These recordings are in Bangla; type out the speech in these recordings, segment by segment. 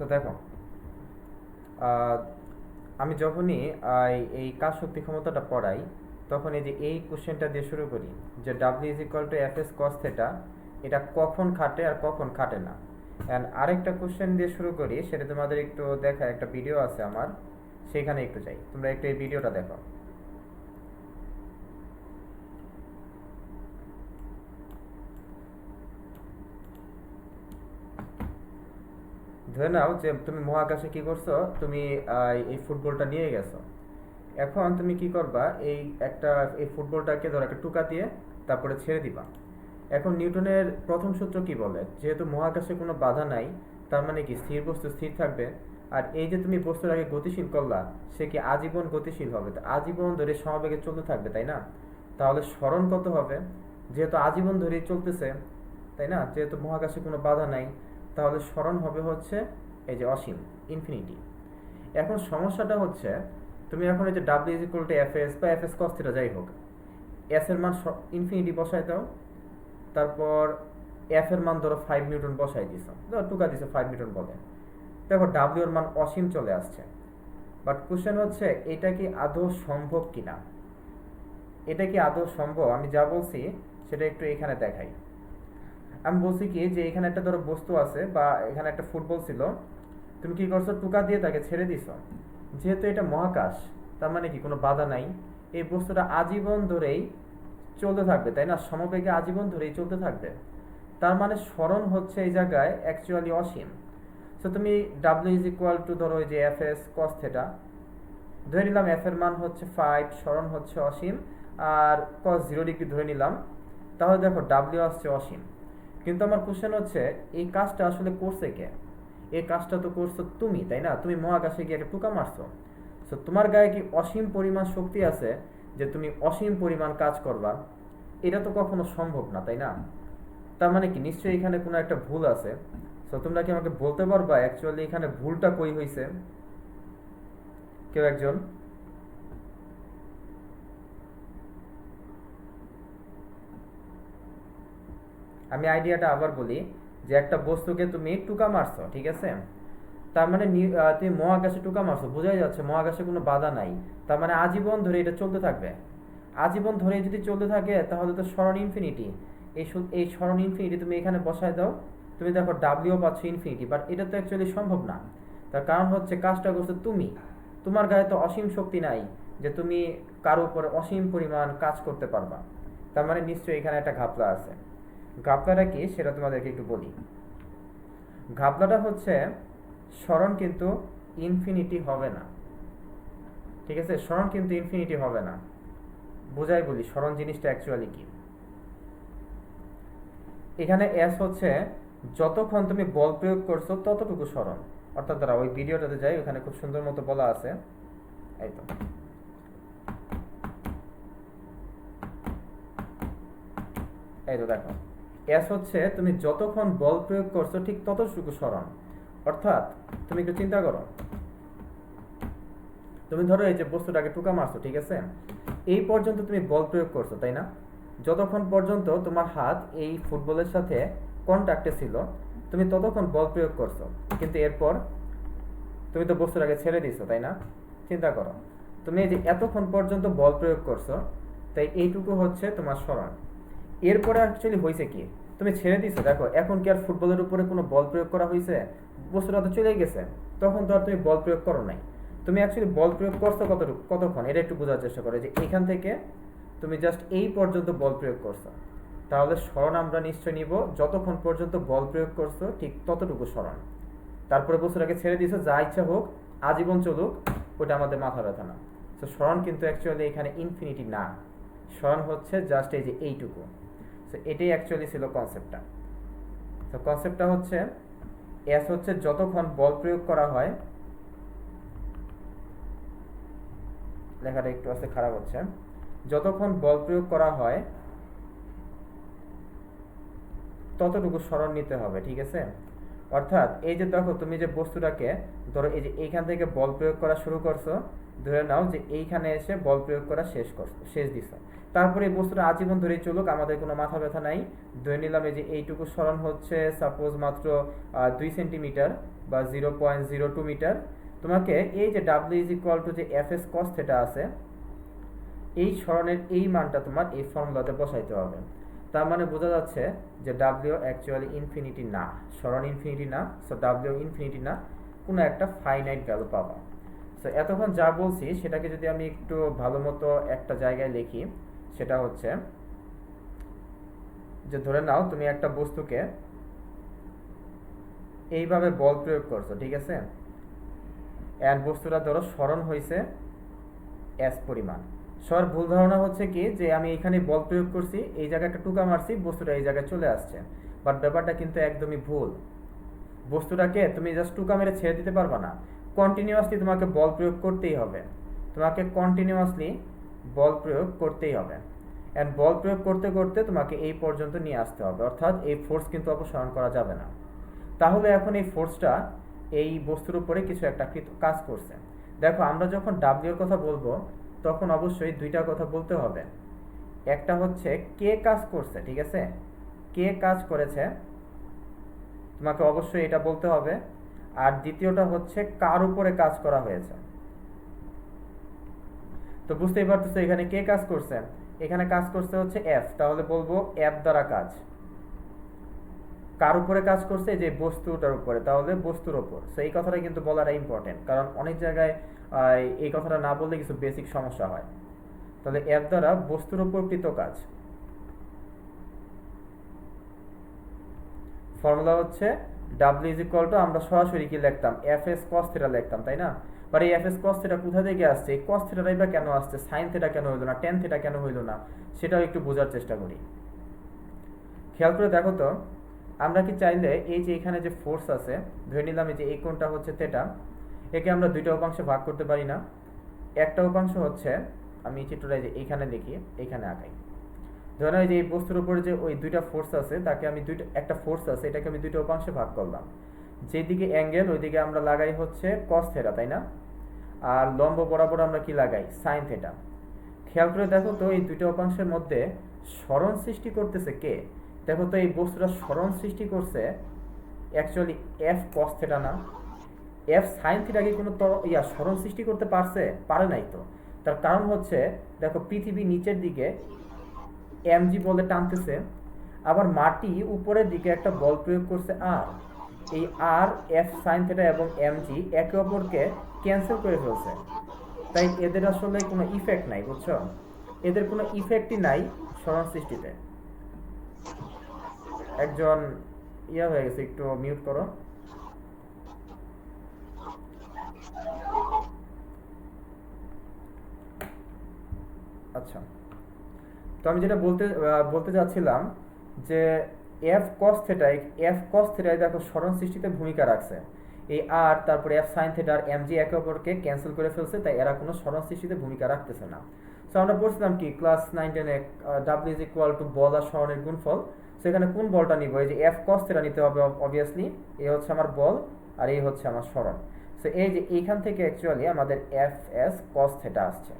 তো দেখো, আহ, আমি যখনই এই কাজ শক্তি ক্ষমতাটা পড়াই, তখন এই যে এই কোশ্চেনটা দিয়ে শুরু করি যে ডাব্লিউ is equal to f s cos theta, এটা কখন খাটে আর কখন খাটে না। অ্যান্ড আরেকটা কোশ্চেন দিয়ে শুরু করি, সেটা তোমাদের একটু দেখা, একটা ভিডিও আছে আমার, সেইখানে একটু যাই, তোমরা একটু এই ভিডিওটা দেখো। ধরে নাও যে তুমি মহাকাশে কি করছো, তুমি এই ফুটবলটা নিয়ে গেছো। এখন তুমি কি করবা, এই ফুটবলটাকে ধরো একটা টুকা দিয়ে তারপরে ছেড়ে দিবা। এখন নিউটনের প্রথম সূত্র কি বলে, যেহেতু মহাকাশে কোনো বাধা নাই, তার মানে কি স্থির বস্তু স্থির থাকবে। আর এই যে তুমি বস্তুটাকে গতিশীল করলা, সে কি আজীবন গতিশীল হবে, তো আজীবন ধরে সমবেগে চলতে থাকবে, তাই না? তাহলে স্মরণ কত হবে, যেহেতু আজীবন ধরেই চলতেছে, তাই না, যেহেতু মহাকাশে কোনো বাধা নাই, তাহলে স্মরণ হবে হচ্ছে এই যে অসীম, ইনফিনিটি। এখন সমস্যাটা হচ্ছে, তুমি এখন এই যে ডাব্লিউ is equal to f S বা এফ এস কস থিটা যাই হোক, এস এর মান ইনফিনিটি বসায় দাও, তারপর এফ এর মান ধরো 5 নিউটন বসাই দিছো, ধরো টুকা দিছো 5 নিউটন বলে, দেখো ডাব্লিউ এর মান অসীম চলে আসছে। বাট কোশ্চেন হচ্ছে এটা কি আদৌ সম্ভব কিনা, এটা কি আদৌ সম্ভব। আমি যা বলছি সেটা একটু এখানে দেখাই। আমি বলছি কি যে এখানে একটা ধরো বস্তু আছে, বা এখানে একটা ফুটবল ছিল, তুমি কি করছো, টুকা দিয়ে তাকে ছেড়ে দিছো। যেহেতু এটা মহাকাশ, তার মানে কি কোনো বাধা নাই, এই বস্তুটা আজীবন ধরেই চলতে থাকবে, তাই না, সমবেগে আজীবন ধরেই চলতে থাকবে। তার মানে স্মরণ হচ্ছে এই জায়গায় অ্যাকচুয়ালি অসীম। সো তুমি ডাব্লিউ ইজ ইকুয়াল টু ধরো এই যে এফ এস কস থেটা, ধরে নিলাম এফ এর মান হচ্ছে 5, স্মরণ হচ্ছে অসীম, আর কস 0 ডিগ্রি ধরে নিলাম, তাহলে দেখো ডাব্লিউ আসছে অসীম। কিন্তু আমার কোশ্চেন হচ্ছে, এই কাজটা আসলে করছে কে? এই কাজটা তো করছো তুমি, তাই না, তুমি মহাকাশে গিয়ে একটা টুকা মারছো। সো তোমার গায়ে কি অসীম পরিমাণ শক্তি আছে যে তুমি অসীম পরিমাণ কাজ করবা? এটা তো কখনো সম্ভব না, তাই না? তার মানে কি নিশ্চয়ই এখানে কোনো একটা ভুল আছে। সো তোমরা কি আমাকে বলতে পারবা অ্যাকচুয়ালি এখানে ভুলটা কই হয়েছে? কেউ একজন? আমি আইডিয়াটা আবার বলি, যে একটা বস্তুকে তুমি টুকা মারছো, ঠিক আছে, তার মানে তুমি মহাকাশে টুকা মারছো, বোঝাই যাচ্ছে মহাকাশে কোনো বাধা নাই, তার মানে আজীবন ধরে এটা চলতে থাকবে। আজীবন ধরে যদি চলতে থাকে, তাহলে তো স্মরণ ইনফিনিটি। এই স্মরণ ইনফিনিটি তুমি এখানে বসায় দাও, তুমি দেখো ডাব্লিউ পাচ্ছ ইনফিনিটি, বাট এটা তো অ্যাকচুয়ালি সম্ভব না। তার কারণ হচ্ছে কাজটা করছো তুমি, তোমার গায়ে তো অসীম শক্তি নাই যে তুমি কারো উপর অসীম পরিমাণ কাজ করতে পারবা। তার মানে নিশ্চয়ই এখানে একটা ঘাপলা আছে। ঘাপলাটা কি সেটা তোমাদেরকে একটু বলি। ঘাপলাটা হচ্ছে, স্মরণ কিন্তু ইনফিনিটি হবে না, ঠিক আছে, স্মরণ কিন্তু ইনফিনিটি হবে না। বোঝাই বলি স্মরণ জিনিসটা অ্যাকচুয়ালি কি। এখানে এস হচ্ছে যতক্ষণ তুমি বল প্রয়োগ করছো ততটুকু স্মরণ। অর্থাৎ দ্বারা ওই ভিডিওটাতে যাই, ওখানে খুব সুন্দর মতো বলা আছে। এই তো, এই তো দেখো, এস হচ্ছে তুমি যতক্ষণ বল প্রয়োগ করছো ঠিক ততটুকু স্মরণ। অর্থাৎ তুমি একটু চিন্তা করো, তুমি ধরো এই যে বস্তুটাকে টুকা মারছো, ঠিক আছে, এই পর্যন্ত তুমি বল প্রয়োগ করছো, তাই না? যতক্ষণ পর্যন্ত তোমার হাত এই ফুটবলের সাথে কন্ট্যাক্টে ছিল, তুমি ততক্ষণ বল প্রয়োগ করছো। কিন্তু এরপর তুমি তো বস্তুটাকে ছেড়ে দিছো, তাই না? চিন্তা করো, তুমি এই যে এতক্ষণ পর্যন্ত বল প্রয়োগ করছো, তাই এইটুকু হচ্ছে তোমার স্মরণ। এরপরে অ্যাকচুয়ালি হয়েছে কি, তুমি ছেড়ে দিছো, দেখো এখন কি আর ফুটবলের উপরে কোনো বল প্রয়োগ করা হয়েছে? বস্তুটা তো চলে গেছে, তখন তো আর তুমি বল প্রয়োগ করো নাই। তুমি অ্যাকচুয়ালি বল প্রয়োগ করছো কতক্ষণ, এটা একটু বোঝার চেষ্টা করো, যে এখান থেকে তুমি জাস্ট এই পর্যন্ত বল প্রয়োগ করছো। তাহলে স্মরণ আমরা নিশ্চয় নিব যতক্ষণ পর্যন্ত বল প্রয়োগ করছো ঠিক ততটুকু স্মরণ। তারপরে বস্তুটাকে ছেড়ে দিছো, যা ইচ্ছা হোক, আজীবন চলুক, ওটা আমাদের মাথা ব্যথা না। তো স্মরণ কিন্তু অ্যাকচুয়ালি এখানে ইনফিনিটি না, স্মরণ হচ্ছে জাস্ট এই যে এইটুকু। তো এটাই অ্যাকচুয়ালি ছিল কনসেপ্টটা। তো কনসেপ্টটা হচ্ছে, এস হচ্ছে যতক্ষণ বল প্রয়োগ করা হয়, লেখাটা একটু আছে খারাপ হচ্ছে, যতক্ষণ বল প্রয়োগ করা হয় ততটুকু স্মরণ নিতে হবে, ঠিক আছে। অর্থাৎ এই যে দেখো তুমি যে বস্তুটাকে ধরো এই যে এইখান থেকে বল প্রয়োগ করা শুরু করছো, ধরে নাও যে এইখানে এসে বল প্রয়োগ করা শেষ দিছো, তারপরে এই বস্তুটা আজীবন ধরেই চলুক, আমাদের কোনো মাথা ব্যথা নাই। ধরে নিলাম এই যে এইটুকু সরণ হচ্ছে সাপোজ মাত্র 2 সেন্টিমিটার বা 0.02 মিটার। তোমাকে এই যে ডাব্লিউ ইজ ইকুয়াল টু যে এফ এস কস থেটা আছে, এই সরণের এই মানটা তোমার এই ফর্মুলাতে বসাইতে হবে। তার মানে বোঝা যাচ্ছে যে ডাব্লিউ অ্যাকচুয়ালি ইনফিনিটি না, সরণ ইনফিনিটি না, সো ডাব্লিউ ইনফিনিটি না, কোনো একটা ফাইনাইট ভ্যালু পাবা। সো এতক্ষণ যা বলছি সেটাকে যদি আমি একটু ভালো মতো একটা জায়গায় লিখি, সেটা হচ্ছে যে ধরে নাও তুমি একটা বস্তুকে এইভাবে বল প্রয়োগ করছো, ঠিক আছে, অ্যান্ড বস্তুটা ধরো সরণ হয়েছে এস পরিমাণ। সবার ভুল ধারণা হচ্ছে কি যে আমি এখানে বল প্রয়োগ করছি, এই জায়গায় একটা টুকা মারছি, বস্তুটা এই জায়গায় চলে আসছে, বাট ব্যাপারটা কিন্তু একদমই ভুল। বস্তুটাকে তুমি জাস্ট টুকা মেরে ছেড়ে দিতে পারবে না, কন্টিনিউয়াসলি তোমাকে বল প্রয়োগ করতেই হবে, তোমাকে কন্টিনিউয়াসলি বল প্রয়োগ করতেই হবে, অ্যান্ড বল প্রয়োগ করতে করতে তোমাকে এই পর্যন্ত নিয়ে আসতে হবে, অর্থাৎ এই ফোর্স কিন্তু অপসারণ করা যাবে না। তাহলে এখন এই ফোর্সটা এই বস্তুর উপরে কিছু একটা কাজ করছে। দেখো আমরা যখন ডাব্লিউর কথা বলবো তখন অবশ্যই দুইটা কথা বলতে হবে, একটা হচ্ছে কে কাজ করছে, ঠিক আছে, কে কাজ করেছে তোমাকে অবশ্যই এটা বলতে হবে, আর দ্বিতীয়টা হচ্ছে কার উপরে কাজ করা হয়েছে। তো বুঝতেই পারতেছো এখানে কে কাজ করছে, এখানে কাজ করছে হচ্ছে এফ, তাহলে বলবো এফ দ্বারা কাজ। কার উপরে কাজ করছে, যে বস্তুটার উপরে, তাহলে বস্তুর উপর। সো এই কথাটা কিন্তু বলাটা ইম্পর্টেন্ট, কারণ অনেক জায়গায় এই কথাটা না বললে কিছু বেসিক সমস্যা হয়। তাহলে এফ দ্বারা বস্তুর উপর কৃত কাজ। ফর্মুলা হচ্ছে ডাব্লিউ ইজ ইকুয়াল টু, আমরা সরাসরি কি লিখতাম, এফ এস কস থিটা লিখতাম, তাই না? বাট এই এফ এস কস থিটা কোথা থেকে আসছে, এই কস থিটাটাই বা কেন আসছে, সাইন থিটা কেন হইলো না, টেন থিটা কেন হইলো না, সেটাও একটু বোঝার চেষ্টা করি। খেয়াল করে দেখো তো, আমরা কি চাইলে এই যে এখানে যে ফোর্স আছে, ধরে নিলাম এই যে এই কোণটা হচ্ছে থেটা, একে আমরা দুইটা উপাংশে ভাগ করতে পারি না? একটা উপাংশ হচ্ছে, আমি চিত্রটা যে এইখানে দেখি, এইখানে আঁকাই, ধরে নাও যে এই বস্তুর উপরে যে ওই দুইটা ফোর্স আছে, তাকে আমি একটা ফোর্স আছে, এটাকে আমি দুইটা উপাংশে ভাগ করলাম, যেদিকে অ্যাঙ্গেল ওইদিকে আমরা লাগাই হচ্ছে কস থেটা, তাই না? আর লম্ব বরাবর আমরা কি লাগাই, সাইন থেটা। খেয়াল করে দেখো তো এই দুইটা উপাংশের মধ্যে সরণ সৃষ্টি করতেছে কে? দেখো তো এই বস্তুটা সরণ সৃষ্টি করছে অ্যাকচুয়ালি এফ কস থেটা না? এফ সাইন থিটা কি কোনো সরণ সৃষ্টি করতে পারছে? পারে নাই তো। তার কারণ হচ্ছে দেখো পৃথিবী নিচের দিকে এমজি বলে টানতেছে, আবার মাটি উপরের দিকে একটা বল প্রয়োগ করছে আর, এই আর এফ সাইন থিটা এবং এমজি একে অপরকে ক্যান্সেল করে ফেলছে, তাই এদের আসলে কোনো ইফেক্ট নাই, বুঝছো? এদের কোনো ইফেক্টই নাই সরণ সৃষ্টিতে। একজন হয়ে গেছে, একটু মিউট করো। আচ্ছা, তো আমি যেটা বলতে যাচ্ছিলাম যে F cos theta, F cos theta দেখো সরণ সৃষ্টিতে ভূমিকা রাখছে, এই আর তারপরে এফ সাইন থিটা আর এমজি একে অপরকে ক্যান্সেল করে ফেলছে, তাই এরা কোনো সরণ সৃষ্টিতে ভূমিকা রাখতেছে না। সো আমরা পড়ছিলাম কি ক্লাস 9-10-এ, ডাব্লিউ ইজ ইকুয়াল টু বল আর সরণের গুণফল। সেখানে কোন বলটা নিব, এই যে এফ কস থিটা নিতে হবে অবভিয়াসলি, এই হচ্ছে আমার বল আর এই হচ্ছে আমার সরণ। সো এই যে এইখান থেকে অ্যাকচুয়ালি আমাদের এফ এস কস থিটা আসছে।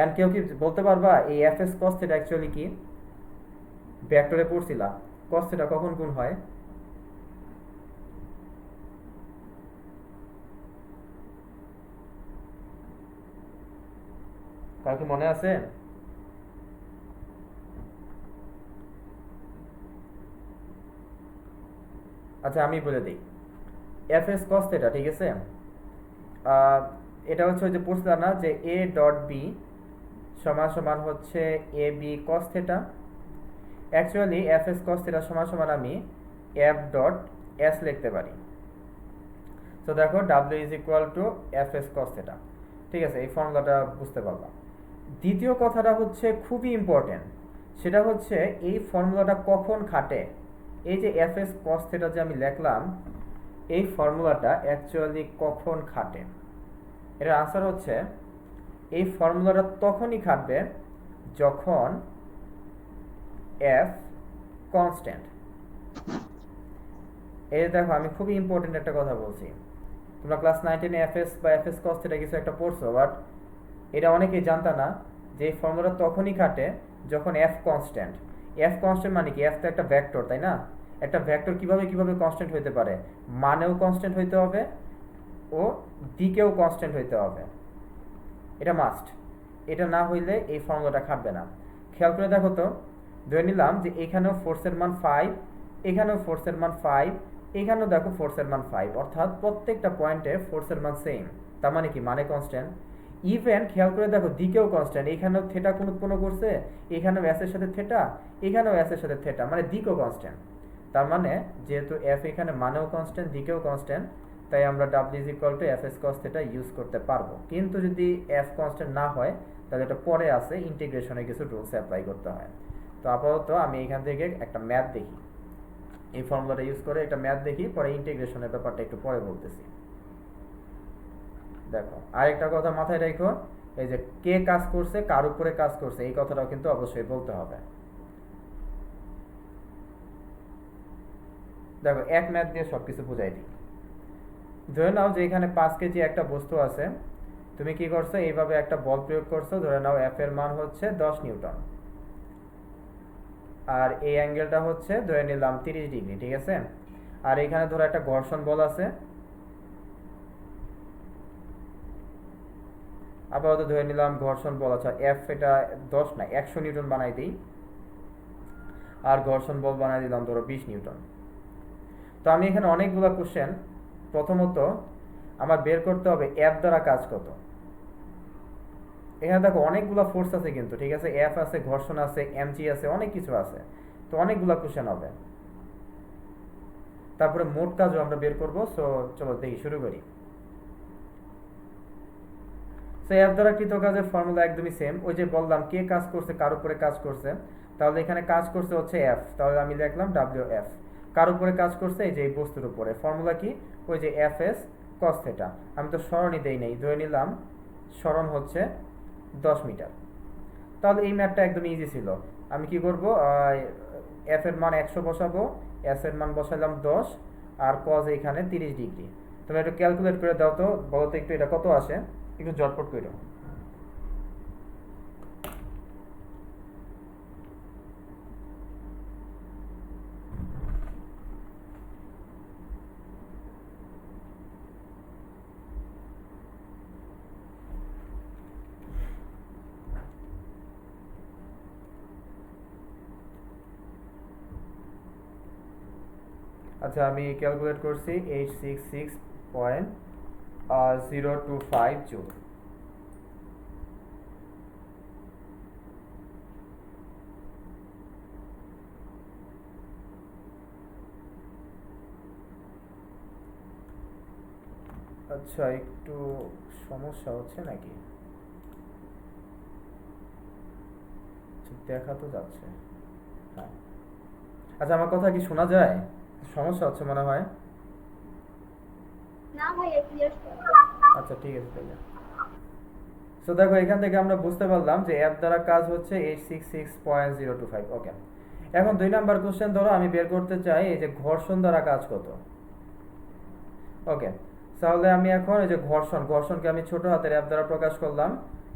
এন্ড কেউ কি বলতে পারবা এই F s cos theta actually কি? ভেক্টরে পড়ছিলা কস থিটা কখন গুণ হয়? কার কি মনে আছে? আচ্ছা আমি বলে দিই, এফ এস কস থিটা, ঠিক আছে, এটা হচ্ছে ওই যে পড়ছিলাম না যে এ ডট বি সমান সমান হচ্ছে a b cos theta. Actually f s cos theta সমান সমান আমি এফ ডট এস লিখতে পারি। তো দেখো W is equal to f s cos theta, ঠিক আছে, এই ফর্মুলাটা বুঝতে পারলাম। দ্বিতীয় কথাটা হচ্ছে খুবই ইম্পর্টেন্ট, সেটা হচ্ছে এই ফর্মুলাটা কখন খাটে। এই যে এফ এস কস থিটা যে আমি লিখলাম, এই ফর্মুলাটা অ্যাকচুয়ালি কখন খাটে? এটার আনসার হচ্ছে এই ফর্মুলাটা তখনই খাটবে যখন এফ কনস্ট্যান্ট। এই দেখো আমি খুবই ইম্পর্টেন্ট একটা কথা বলছি। তোমরা ক্লাস 9-10 এফএস বা এফএস কস থিটা কিছু একটা পড়ছো, বাট এটা অনেকেই জানতা না যে এই ফর্মুলা তখনই খাটে যখন এফ কনস্ট্যান্ট। এফ কনস্ট্যান্ট মানে কি? এফ তো একটা ভেক্টর, তাই না? একটা ভেক্টর কিভাবে কিভাবে কনস্ট্যান্ট হইতে পারে? মানেও কনস্ট্যান্ট হইতে হবে ও দিকেও কনস্ট্যান্ট হইতে হবে, এটা মাস্ট। এটা না হইলে এই ফর্মুলাটা খাটবে না। খেয়াল করে দেখো তো, ধরে নিলাম যে এখানেও ফোর্সের মান 5, এখানেও ফোর্সের মান 5, এখানেও দেখো ফোর্সের মান 5, অর্থাৎ প্রত্যেকটা পয়েন্টে ফোর্সের মান সেম। তার মানে কি? মানে কনস্ট্যান্ট। ইভেন খেয়াল করে দেখো দিকেও কনস্ট্যান্ট, এখানেও থেটা কোণ উৎপন্ন করছে, এখানেও এস এর সাথে থেটা, এখানেও এস এর সাথে থেটা, মানে দিকও কনস্ট্যান্ট। তার মানে যেহেতু এফ এখানে মানেও কনস্ট্যান্ট দিকেও কনস্ট্যান্ট, তাই আমরা W is equal to f s cos theta use করতে পারবো। কিন্তু যদি এফ কনস্ট্যান্ট না হয় তাহলে এটা পরে আছে, ইন্টিগ্রেশনে কিছু রুলস অ্যাপ্লাই করতে হয়। তো আপাতত আমি এখান থেকে একটা ম্যাথ দেখি, এই ফর্মুলাটা ইউজ করে একটা ম্যাথ দেখি, পরে ইন্টিগ্রেশনের ব্যাপারটা একটু পরে বলতেছি। দেখো আরেকটা কথা মাথায় রেখো, এই যে কে কাজ করছে, কার উপরে কাজ করছে, এই কথাটাও কিন্তু অবশ্যই বলতে হবে। দেখো এক ম্যাথ দিয়ে সবকিছু বুঝাই দিই। ধরে নাও যে এখানে 5 কেজি একটা বস্তু আছে, তুমি কি করছো? এইভাবে একটা বল প্রয়োগ করছো, ধরে নাও এফ এর মান হচ্ছে 10 নিউটন, আর এই অ্যাঙ্গেলটা হচ্ছে ধরে নিলাম 30 ডিগ্রি, ঠিক আছে? আর এখানে ধরো একটা ঘর্ষণ বল আছে, আপাতত ধরে নিলাম ঘর্ষণ বল আছে, এফ এটা 10 না 100 নিউটন বানাই দিই, আর ঘর্ষণ বল বানাই দিলাম ধরো 20 নিউটন। তো আমি এখানে অনেকগুলো কোশ্চেন, প্রথমত আমার বের করতে হবে এফ দ্বারা কাজ কত। এখানে দেখো অনেকগুলো ফোর্স আছে কিন্তু, ঠিক আছে? এফ আছে, ঘর্ষণ আছে, এমজি আছে, অনেক কিছু আছে। তো অনেকগুলো কোশ্চেন হবে, তারপরে মোট কাজও আমরা বের করব। সো চলো দেখি, শুরু করি। সো এফ দ্বারা কৃত কাজের ফর্মুলা একদমই সেম, ওই যে বললাম কে কাজ করছে, কার উপরে কাজ করছে, তাহলে এখানে কাজ করছে হচ্ছে এফ, তাহলে আমি লিখলাম ডাব্লিউ এফ। কার উপরে কাজ করছে? এই যে এই বস্তুর উপরে। ফর্মুলা কি? ওই যে এফ এস কস থেটা। আমি তো সরণই দেই নেই, ধরে নিলাম সরণ হচ্ছে 10 মিটার। তাহলে এই ম্যাথটা একদম ইজি ছিল। আমি কি করব? এফ এর মান 100 বসাবো, এস এর মান বসালাম 10, আর কজ এখানে 30 ডিগ্রি। তুমি একটু ক্যালকুলেট করে দাও তো, বলো তো একটু এটা কত আসে, একটু জটপট করে দাও। আচ্ছা আমি ক্যালকুলেট করছি 866.025 জুল। আচ্ছা একটু সমস্যা হচ্ছে নাকি? আচ্ছা, দেখা তো যাচ্ছে। হ্যাঁ, আচ্ছা আমার কথা কি শোনা যায়? সমস্যা হচ্ছে মনে হয়। না ভাইয়া ক্লিয়ার। আচ্ছা ঠিক আছে তাহলে। সো দেখো এখান থেকে আমরা বুঝতে পারলাম যে অ্যাপ দ্বারা কাজ হচ্ছে 866.025। ওকে, এখন 2 নাম্বার কোশ্চেন ধরো আমি বের করতে চাই এই যে ঘর্ষণ দ্বারা কাজ কত। ওকে, তাহলে আমি এখন এই যে ঘর্ষণকে আমি ছোট হাতের অ্যাপ দ্বারা প্রকাশ করলাম।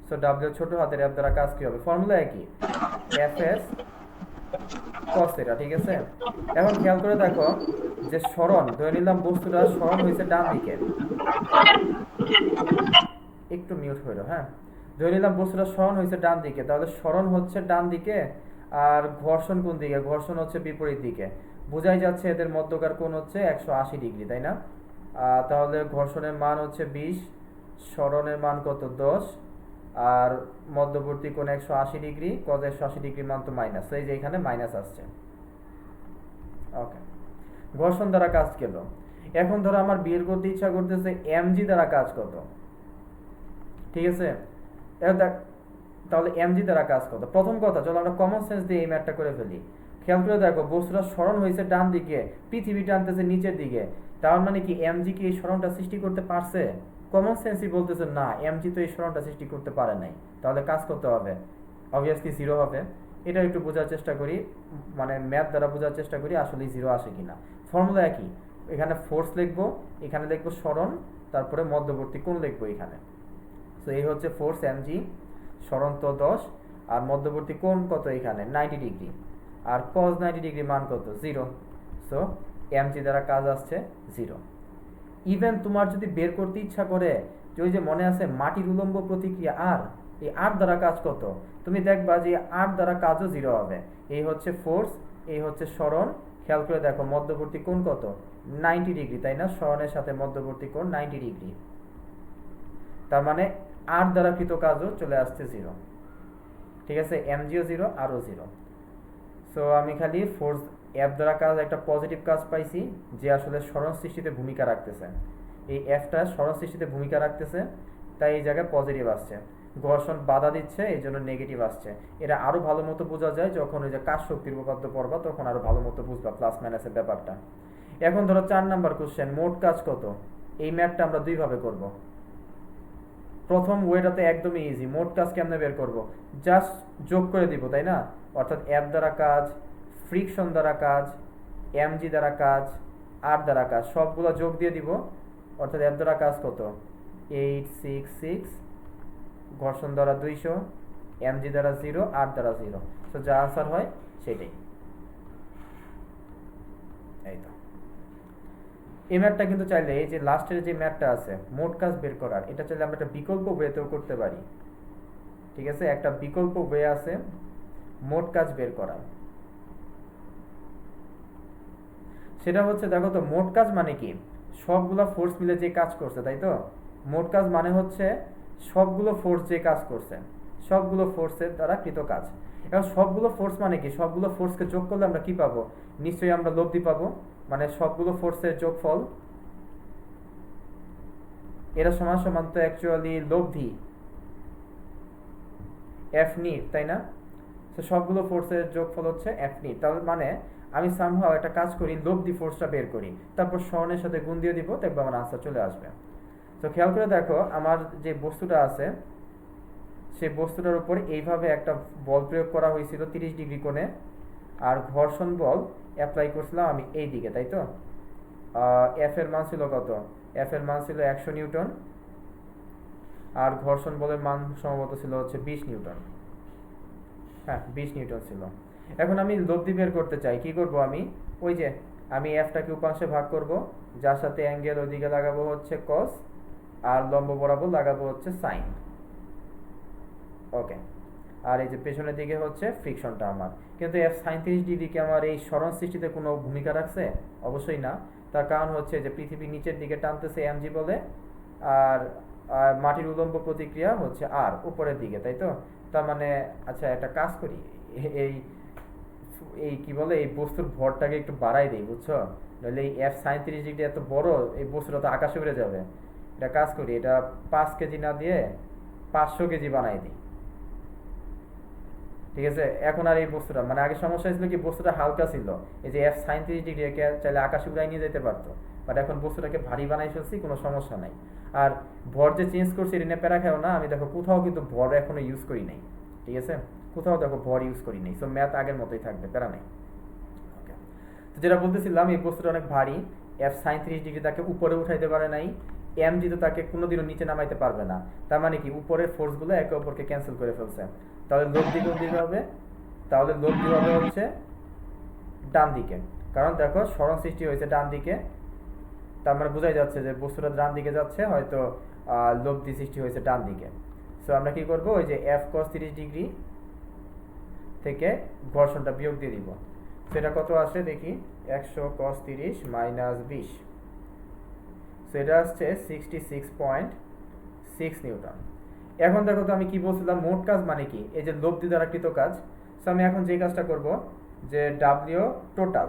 সো ডাব্লিউ ছোট হাতের অ্যাপ দ্বারা কাজ কি হবে? ফর্মুলা একই, এফ এস কস থিটা, ঠিক আছে? এখন খেয়াল করে দেখো যে সরণ, ধরে নিলাম বস্তুটা সরণ হয়েছে ডান দিকে, একটু মিউট হইল, হ্যাঁ। ধরে নিলাম বস্তুটা সরণ হয়েছে ডান দিকে, তাহলে সরণ হচ্ছে ডান দিকে, আর ঘর্ষণ কোন দিকে? ঘর্ষণ হচ্ছে বিপরীত দিকে। বোঝাই যাচ্ছে এদের মধ্যকার কোণ হচ্ছে 180 ডিগ্রি, তাই না? তাহলে ঘর্ষণের মান হচ্ছে 20, সরণের মান কত? 10, আর মধ্যবর্তী কোণ 180 ডিগ্রি, কজ 180 ডিগ্রি মান তো মাইনাস, এই যে এখানে মাইনাস আসছে। ওকে, ঘর্ষণ দ্বারা কাজ গেল। এখন ধরো আমার বের করতে ইচ্ছা করতেছে এমজি দ্বারা কাজ কত, ঠিক আছে? এবার দেখ, তাহলে এমজি দ্বারা কাজ কত? প্রথম কথা, চলো আমরা কমন সেন্স দিয়ে এই ম্যাথটা করে ফেলি। খেয়াল করে দেখো বস্তুটা সরণ হয়েছে ডান দিকে, পৃথিবী টানতেছে নিচের দিকে, তার মানে কি এমজি কি এই সরণটা সৃষ্টি করতে পারছে? কমন সেন্সই বলতেছে না, এমজি তো এই সরণটা সৃষ্টি করতে পারে নাই। তাহলে কাজ করতে হবে, অবভিয়াসলি জিরো হবে। এটা একটু বোঝার চেষ্টা করি, মানে ম্যাথ দ্বারা বোঝার চেষ্টা করি আসলে জিরো আসে কিনা। ফর্মুলা একই, এখানে ফোর্স লিখবো, এখানে লিখবো সরণ, তারপরে মধ্যবর্তী কোণ লিখবো এখানে। সো এই হচ্ছে ফোর্স mg, সরণ তো 10, আর মধ্যবর্তী কোণ কত এখানে 90 ডিগ্রি, আর cos 90 ডিগ্রি মান কত 0। সো mg দ্বারা কাজ আসছে 0। ইভেন তোমার যদি বের করতে ইচ্ছা করে যে ওই যে মনে আছে মাটির উলম্ব প্রতিক্রিয়া আর, এই আর দ্বারা কাজ কত, তুমি দেখবা যে আর দ্বারা কাজও 0 হবে। এই হচ্ছে ফোর্স, এই হচ্ছে সরণ, খেয়াল করে দেখো মধ্যবর্তী কোণ কত 90 ডিগ্রি, তাই না? সরণের সাথে মধ্যবর্তী কোণ 90 ডিগ্রি, তার মানে আর দ্বারা কৃত কাজও চলে আসছে 0। ঠিক আছে, mgও 0, আরও 0। সো আমি খালি ফোর্স এফ দ্বারা কাজ একটা পজিটিভ কাজ পাইছি, যে আসলে সরণ সৃষ্টিতে ভূমিকা রাখতেছে। এই এফটা সরণ সৃষ্টিতে ভূমিকা রাখতেছে, তাই এই জায়গায় পজিটিভ আসছে। ঘর্ষণ বাধা দিচ্ছে, এই জন্য নেগেটিভ আসছে। এটা আরো ভালো মতো বোঝা যায় যখন ওই যে কাজ শক্তির উপপাদ্য পড়বা, তখন আরো ভালো মতো বুঝবা প্লাস মাইনাসের ব্যাপারটা। এখন ধরো 4 নাম্বার কোশ্চেন, মোট কাজ কত। এই ম্যাথটা আমরা দুইভাবে করব। প্রথম ওয়েটাতে একদমই ইজি, মোট কাজ কেমনে বের করব, জাস্ট যোগ করে দিব, তাই না? অর্থাৎ এফ দ্বারা কাজ, ফ্রিকশন দ্বারা কাজ, এমজি দ্বারা কাজ, আর দ্বারা কাজ, সবগুলো যোগ দিয়ে দিব। অর্থাৎ এফ দ্বারা কাজ কত 866, ঘর্ষণ দ্বারা 200, এমজি দ্বারা 0, আর দ্বারা 0। তো যা আনসার হয় সেটাই। এই তো এই ম্যাথটা কিন্তু চাইলে এই যে লাস্টের যে ম্যাথটা আছে মোট কাজ বের করার, এটা চাইলে আমরা একটা বিকল্প ওয়েতেও করতে পারি। ঠিক আছে, একটা বিকল্প ওয়ে আছে মোট কাজ বের করার। সেটা হচ্ছে, দেখো তো মোট কাজ মানে কি, সবগুলো ফোর্স মিলে যে কাজ করছে, তাই তো? মোট কাজ মানে হচ্ছে সবগুলো ফোর্স যে কাজ করছে, সবগুলো ফোর্সের দ্বারা কৃত কাজ। এখন সবগুলো ফোর্স মানে কি, সবগুলো ফোর্সকে যোগ করলে আমরা কি পাবো? নিশ্চয়ই আমরা লব্ধি পাবো, মানে সবগুলো ফোর্সের যোগফল, এরা সমান সমান তো অ্যাকচুয়ালি লব্ধি এফ নিট, তাই না? তো সবগুলো ফোর্সের যোগফল হচ্ছে এফ নিট। তার মানে আমি সামহাও একটা কাজ করি, লব্ধি ফোর্সটা বের করি, তারপর সরণের সাথে গুণ দিয়ে দিব, দেখবো আমার আনসার চলে আসবে। তো খেয়াল করে দেখো, আমার যে বস্তুটা আছে সেই বস্তুটার উপর এইভাবে একটা বল প্রয়োগ করা হয়েছিল 30 ডিগ্রি কোণে, আর ঘর্ষণ বল অ্যাপ্লাই করছিলাম আমি এই দিকে, তাই তো? এফ এর মান ছিল কত? এফ এর মান ছিল 100 নিউটন, আর ঘর্ষণ বলের মান সম্ভবত ছিল হচ্ছে 20 নিউটন। হ্যাঁ, 20 নিউটন ছিল। এখন আমি লব্ধি বের করতে চাই, কি করব আমি? ওই যে আমি এফটাকে উপাংশে ভাগ করব, যার সাথে অ্যাঙ্গেল ওইদিকে লাগাবো হচ্ছে কস, আর লম্ব বরাবর লাগাবো হচ্ছে সাইন। ওকে, আর এই যে পেছনের দিকে হচ্ছে ফ্রিকশনটা আমার। কিন্তু এফ সাইন 30 ডিগ্রি কি আমার এই সরণ সৃষ্টিতে কোনো ভূমিকা রাখছে? অবশ্যই না। তার কারণ হচ্ছে যে পৃথিবী নিচের দিকে টানতেছে এমজি বলে, আর মাটির উলম্ব প্রতিক্রিয়া হচ্ছে আর উপরের দিকে, তাই তো? তার মানে আচ্ছা একটা কাজ করি, এই এই কি বলে এই বস্তুর ভরটাকে একটু বাড়াই দেই, বুঝছো? নাহলে এই এফ সাইন 30 ডিগ্রি এত বড়, এই বস্তুটা তো আকাশে উড়ে যাবে। এটা কাজ করি, এটা 5 কেজি না দিয়ে 500 কেজি বানাই দিই। ঠিক আছে, এখন আর এই বস্তুটা, মানে আগে সমস্যা ছিল কি বস্তুটা হালকা ছিল, এই যে এফ সাইন 30 ডিগ্রি চাইলে আকাশে উড়াই নিয়ে যেতে পারতো, বাট এখন বস্তুটাকে ভারী বানাই ফেলছি, কোনো সমস্যা নাই। আর ভর যে চেঞ্জ করছি এটা নিয়ে প্যারা খাও না, আমি দেখো কোথাও কিন্তু ভর এখনো ইউজ করি নাই। ঠিক আছে, কোথাও দেখো ভর ইউজ করি নাই। সো ম্যাথ আগের মতোই থাকবে, প্যারা নাই। ওকে, তো যেটা বলতেছিলাম, এই বস্তুটা অনেক ভারী, এফ সাইন 30 ডিগ্রি তাকে উপরে উঠাইতে পারে নাই, এমজি তো তাকে কোনোদিনও নিচে নামাইতে পারবে না। তার মানে কি উপরের ফোর্সগুলো একে অপরকে ক্যান্সেল করে ফেলছে। তাহলে লব্ধি কোন দিকে হবে? তাহলে লব্ধি হবে হচ্ছে ডান দিকে, কারণ দেখো সরণ সৃষ্টি হয়েছে ডান দিকে, তার মানে বোঝাই যাচ্ছে যে বস্তুটা ডান দিকে যাচ্ছে, হয়তো লব্ধি সৃষ্টি হয়েছে ডান দিকে। সো আমরা কি করব, ওই যে এফ কস 30 ডিগ্রি থেকে ঘর্ষণটা বিয়োগ দিয়ে দিব। সেটা কত আসে দেখি, 100 cos 30 মাইনাস 20, সেটা আসছে 66.6 নিউটন। এখন দেখো তো আমি কি বলছিলাম, মোট কাজ মানে কি, এই যে লব্ধি দ্বারা কৃত কাজ। সো আমি এখন যে কাজটা করব, যে ডাব্লিউ টোটাল,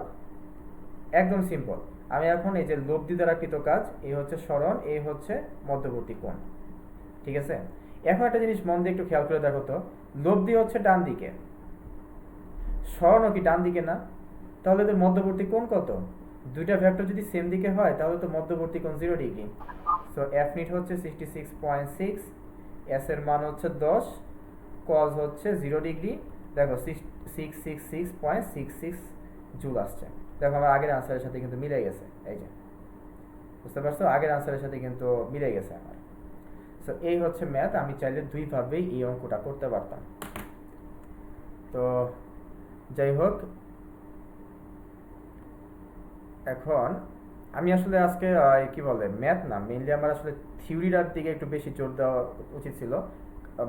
একদম সিম্পল। আমি এখন এই যে লব্ধি দ্বারা কৃত কাজ, এই হচ্ছে সরণ, এই হচ্ছে মধ্যবর্তী কোণ। ঠিক আছে, এখন একটা জিনিস মন দিয়ে একটু খেয়াল করে দেখো তো, লব্ধি হচ্ছে ডান দিকে, সরণও কি ডান দিকে না? তাহলে এদের মধ্যবর্তী কোণ কত? দুইটা ভেক্টর যদি সেম দিকে হয় তাহলে তো মধ্যবর্তী কোণ 0 ডিগ্রি। সো এফ নিট হচ্ছে 66.6, এস এর মান হচ্ছে 10, কজ হচ্ছে 0 ডিগ্রি। দেখো 666.66 জুল আসছে। দেখো আমার আগের আনসারের সাথে কিন্তু মিলে গেছে, এই যে বুঝতে পারছো? আগের আনসারের সাথে কিন্তু মিলে গেছে আমার। সো এই হচ্ছে ম্যাথ। আমি চাইলে দুইভাবেই এই অঙ্কটা করতে পারতাম। তো যাই হোক, এখন আমি আসলে আজকে কি বলে ম্যাথ না, মেইনলি আমার আসলে থিওরিটার দিকে একটু বেশি জোর দেওয়া উচিত ছিল,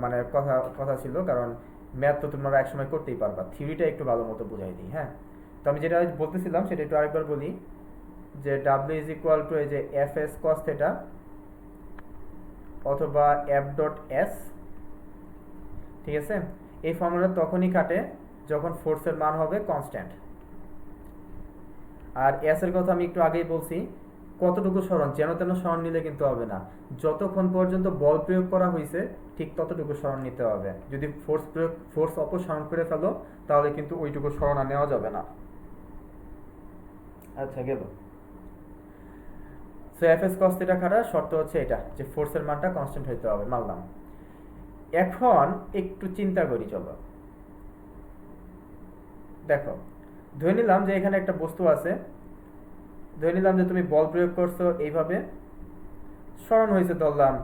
মানে কথা কথা ছিল, কারণ ম্যাথ তো তোমরা একসময় করতেই পারবা, থিওরিটা একটু ভালো মতো বুঝাই দিই। হ্যাঁ, তো আমি যেটা বলতেছিলাম সেটা একটু আরেকবার বলি, যে ডাব্লিউ ইজ ইকুয়াল টু এই যে এফ এস কস থেটা অথবা এফ ডট এস, ঠিক আছে? এই ফর্মুলাটা তখনই খাটে যখন ফোর্সের মান হবে কনস্ট্যান্ট। আর এস এর কথা আমি একটু আগেই বলছি, কতটুকু সরণ, যেন তেন সরণ নিলে কিন্তু হবে না, যতক্ষণ পর্যন্ত বল প্রয়োগ করা হয়েছে ঠিক ততটুকু সরণ নিতে হবে। যদি ফোর্স অপসারণ করে ফেলো তাহলে কিন্তু ওইটুকু সরণ আর নেওয়া যাবে না। আচ্ছা, গেল। So f s cos theta খাটার শর্ত হচ্ছে এটা, যে ফোর্সের মানটা কনস্ট্যান্ট হইতে হবে, মানলাম। এখন একটু চিন্তা করি, চলো দেখো, ধরে নিলাম যে এখানে একটা বস্তু আছে, ধরে নিলাম যে তুমি বল প্রয়োগ করছো এইভাবে, সরণ হয়েছে ধরলাম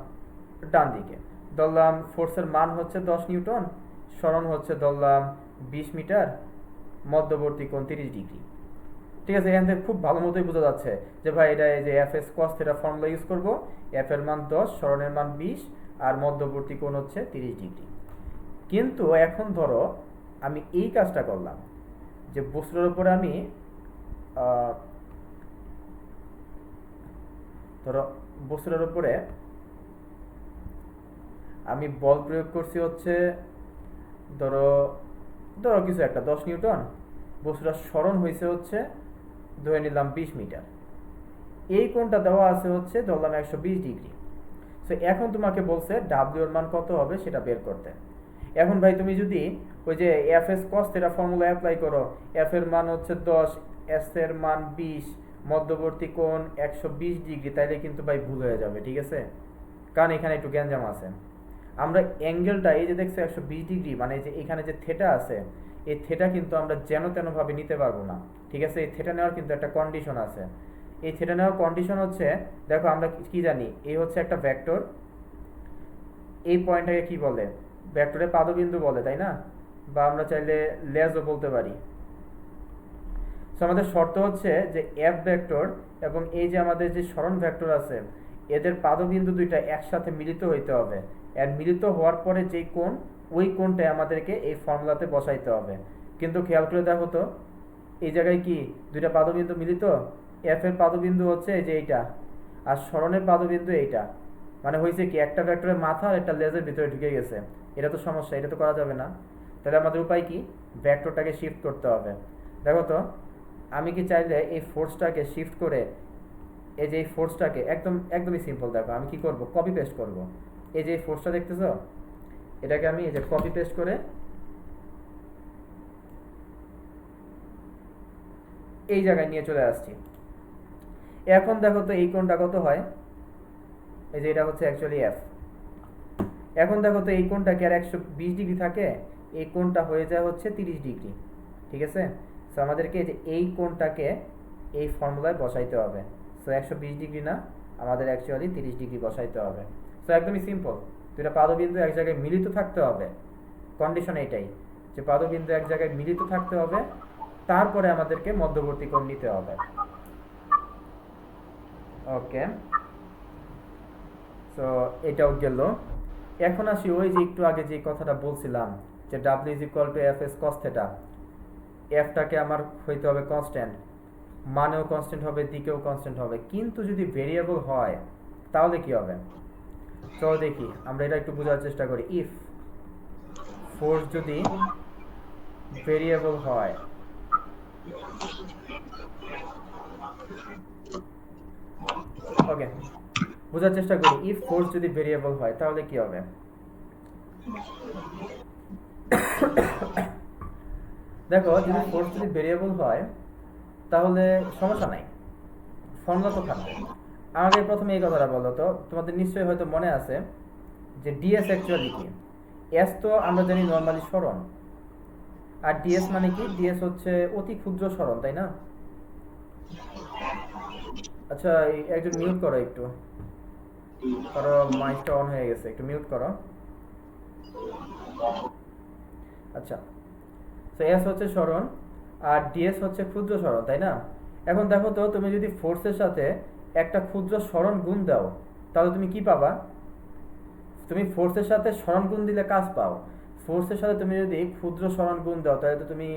ডান দিকে, ধরলাম ফোর্সের মান হচ্ছে 10 নিউটন, সরণ হচ্ছে ধরলাম 20 মিটার, মধ্যবর্তী কোণ 30 ডিগ্রি। ঠিক আছে, এখান থেকে খুব ভালো মতোই বোঝা যাচ্ছে যে ভাই এটা এই যে F s cos theta formula use করবো, এফ এর মান 10, সরণের মান 20, আর মধ্যবর্তী কোণ হচ্ছে 30 ডিগ্রি। কিন্তু এখন ধরো আমি এই কাজটা করলাম, যে বস্তুর উপরে আমি ধরো বস্তুটার উপরে আমি বল প্রয়োগ করছি হচ্ছে ধরো ধরো কিছু একটা 10 নিউটন, বস্তুটার সরণ হয়েছে হচ্ছে ধরে নিলাম 20 মিটার, এই কোণটা দেওয়া আছে হচ্ছে ধরলাম 120 ডিগ্রি। সো এখন তোমাকে বলছে ডাব্লিউ এর মান কত হবে সেটা বের করতে। এখন ভাই তুমি যদি ওই যে F s cos theta formula apply করো, এফ এর মান হচ্ছে 10, এস এর মান 20, মধ্যবর্তী কোণ 120 ডিগ্রি, তাইলে কিন্তু ভাই ভুল হয়ে যাবে, ঠিক আছে? কারণ এখানে একটু গ্যাঞ্জাম আছে। আমরা অ্যাঙ্গেলটা এই যে দেখছো 120 ডিগ্রি, মানে যে এখানে যে থেটা আছে, এই থেটা কিন্তু আমরা যেন তেন ভাবে নিতে পারবো না, ঠিক আছে? এই থেটা নেওয়ার কিন্তু একটা কন্ডিশন আছে। এই থেটা নেওয়ার কন্ডিশন হচ্ছে, দেখো আমরা কি জানি, এই হচ্ছে একটা ভেক্টর, এই পয়েন্টটাকে কি বলে, ভেক্টরের পাদবিন্দু বলে, তাই না? বা আমরা চাইলে লেজও বলতে পারি। সো আমাদের শর্ত হচ্ছে যে এফ ভেক্টর এবং এই যে আমাদের যে সরণ ভেক্টর আছে, এদের পাদবিন্দু দুইটা একসাথে মিলিত হইতে হবে, আর মিলিত হওয়ার পরে যেই কোণ, ওই কোণটাই আমাদেরকে এই ফর্মুলাতে বসাইতে হবে। কিন্তু খেয়াল করে দেখো তো, এই জায়গায় কি দুইটা পাদবিন্দু মিলিত? এফ এর পাদবিন্দু হচ্ছে এই যে এইটা, আর সরণের পাদবিন্দু এইটা, মানে হয়েছে কি একটা ভেক্টরের মাথা আর একটা লেজের ভিতরে ঢুকে গেছে। এটা তো সমস্যা, এটা তো করা যাবে না। তাহলে আমাদের উপায় কি? ভেক্টরটাকে শিফট করতে হবে। দেখো তো, আমি কি চাইলে এই ফোর্সটাকে শিফট করে, এই যে এই ফোর্সটাকে একদমই সিম্পল, দেখো আমি কি করব, কপি পেস্ট করব। এই যে ফোর্সটা দেখতেছো, এটাকে আমি এই যে কপি পেস্ট করে এই জায়গায় নিয়ে চলে আসছি। এখন দেখো তো এই কোণটা কত হয়, এই যে এটা হচ্ছে অ্যাকচুয়ালি এফ। এখন দেখো তো এই কোণটা কি আর 120 ডিগ্রি থাকে? এই কোণটা হয়ে যায় হচ্ছে 30 ডিগ্রি, ঠিক আছে? সো আমাদেরকে এই কোণটাকে এই ফর্মুলায় বসাইতে হবে। সো 120 ডিগ্রি না, আমাদের অ্যাকচুয়ালি 30 ডিগ্রি বসাইতে হবে। সো একদমই সিম্পল, দুইটা পাদবিন্দু এক জায়গায় মিলিত থাকতে হবে, কন্ডিশন এইটাই, যে পাদবিন্দু এক জায়গায় মিলিত থাকতে হবে, তারপরে আমাদেরকে মধ্যবর্তী কোণ নিতে হবে। ওকে, সো এটাও গেল। এখন আসি ওই যে একটু আগে যে কথাটা বলছিলাম, যে ডাব্লিউ is equal to f s cos theta, এফটাকে আমার হইতে হবে কনস্ট্যান্ট, মানেও কনস্ট্যান্ট হবে, দিকেও কনস্ট্যান্ট হবে। কিন্তু যদি ভেরিয়েবল হয় তাহলে কি হবে? চলো দেখি, আমরা এটা একটু বোঝার চেষ্টা করি। ইফ ফোর্স যদি ভেরিয়েবল হয়, ওকে, বোঝার চেষ্টা করি। ইফ ফোর্স যদি ভেরিয়েবল হয় তাহলে কি হবে? দেখো, যদি ফোর্স যদি ভেরিয়েবল হয় তাহলে সমস্যা নাই, ফর্মুলা তো থাকবে। আমাকে প্রথমে এই কথাটা বলো তো, তোমাদের নিশ্চয়ই হয়তো মনে আছে যে ডিএস অ্যাকচুয়ালি কি? এস তো আমরা জানি নর্মালি সরণ, আর ডিএস মানে কি? ডিএস হচ্ছে অতি ক্ষুদ্র সরণ, তাই না? আচ্ছা, একজন মিউট করো একটু, কারো মাইকটা অন হয়ে গেছে, একটু মিউট করো। আচ্ছা, তো এস হচ্ছে সরণ আর ডিএস হচ্ছে ক্ষুদ্র সরণ, তাই না? এখন দেখো তো, তুমি যদি ফোর্সের সাথে একটা ক্ষুদ্র সরণ গুণ দাও, তাহলে তুমি কি পাবা? তুমি ফোর্সের সাথে সরণ গুণ দিলে কাজ পাও। ফোর্সের সাথে তুমি যদি ক্ষুদ্র সরণ গুণ দাও, তাহলে তো তুমি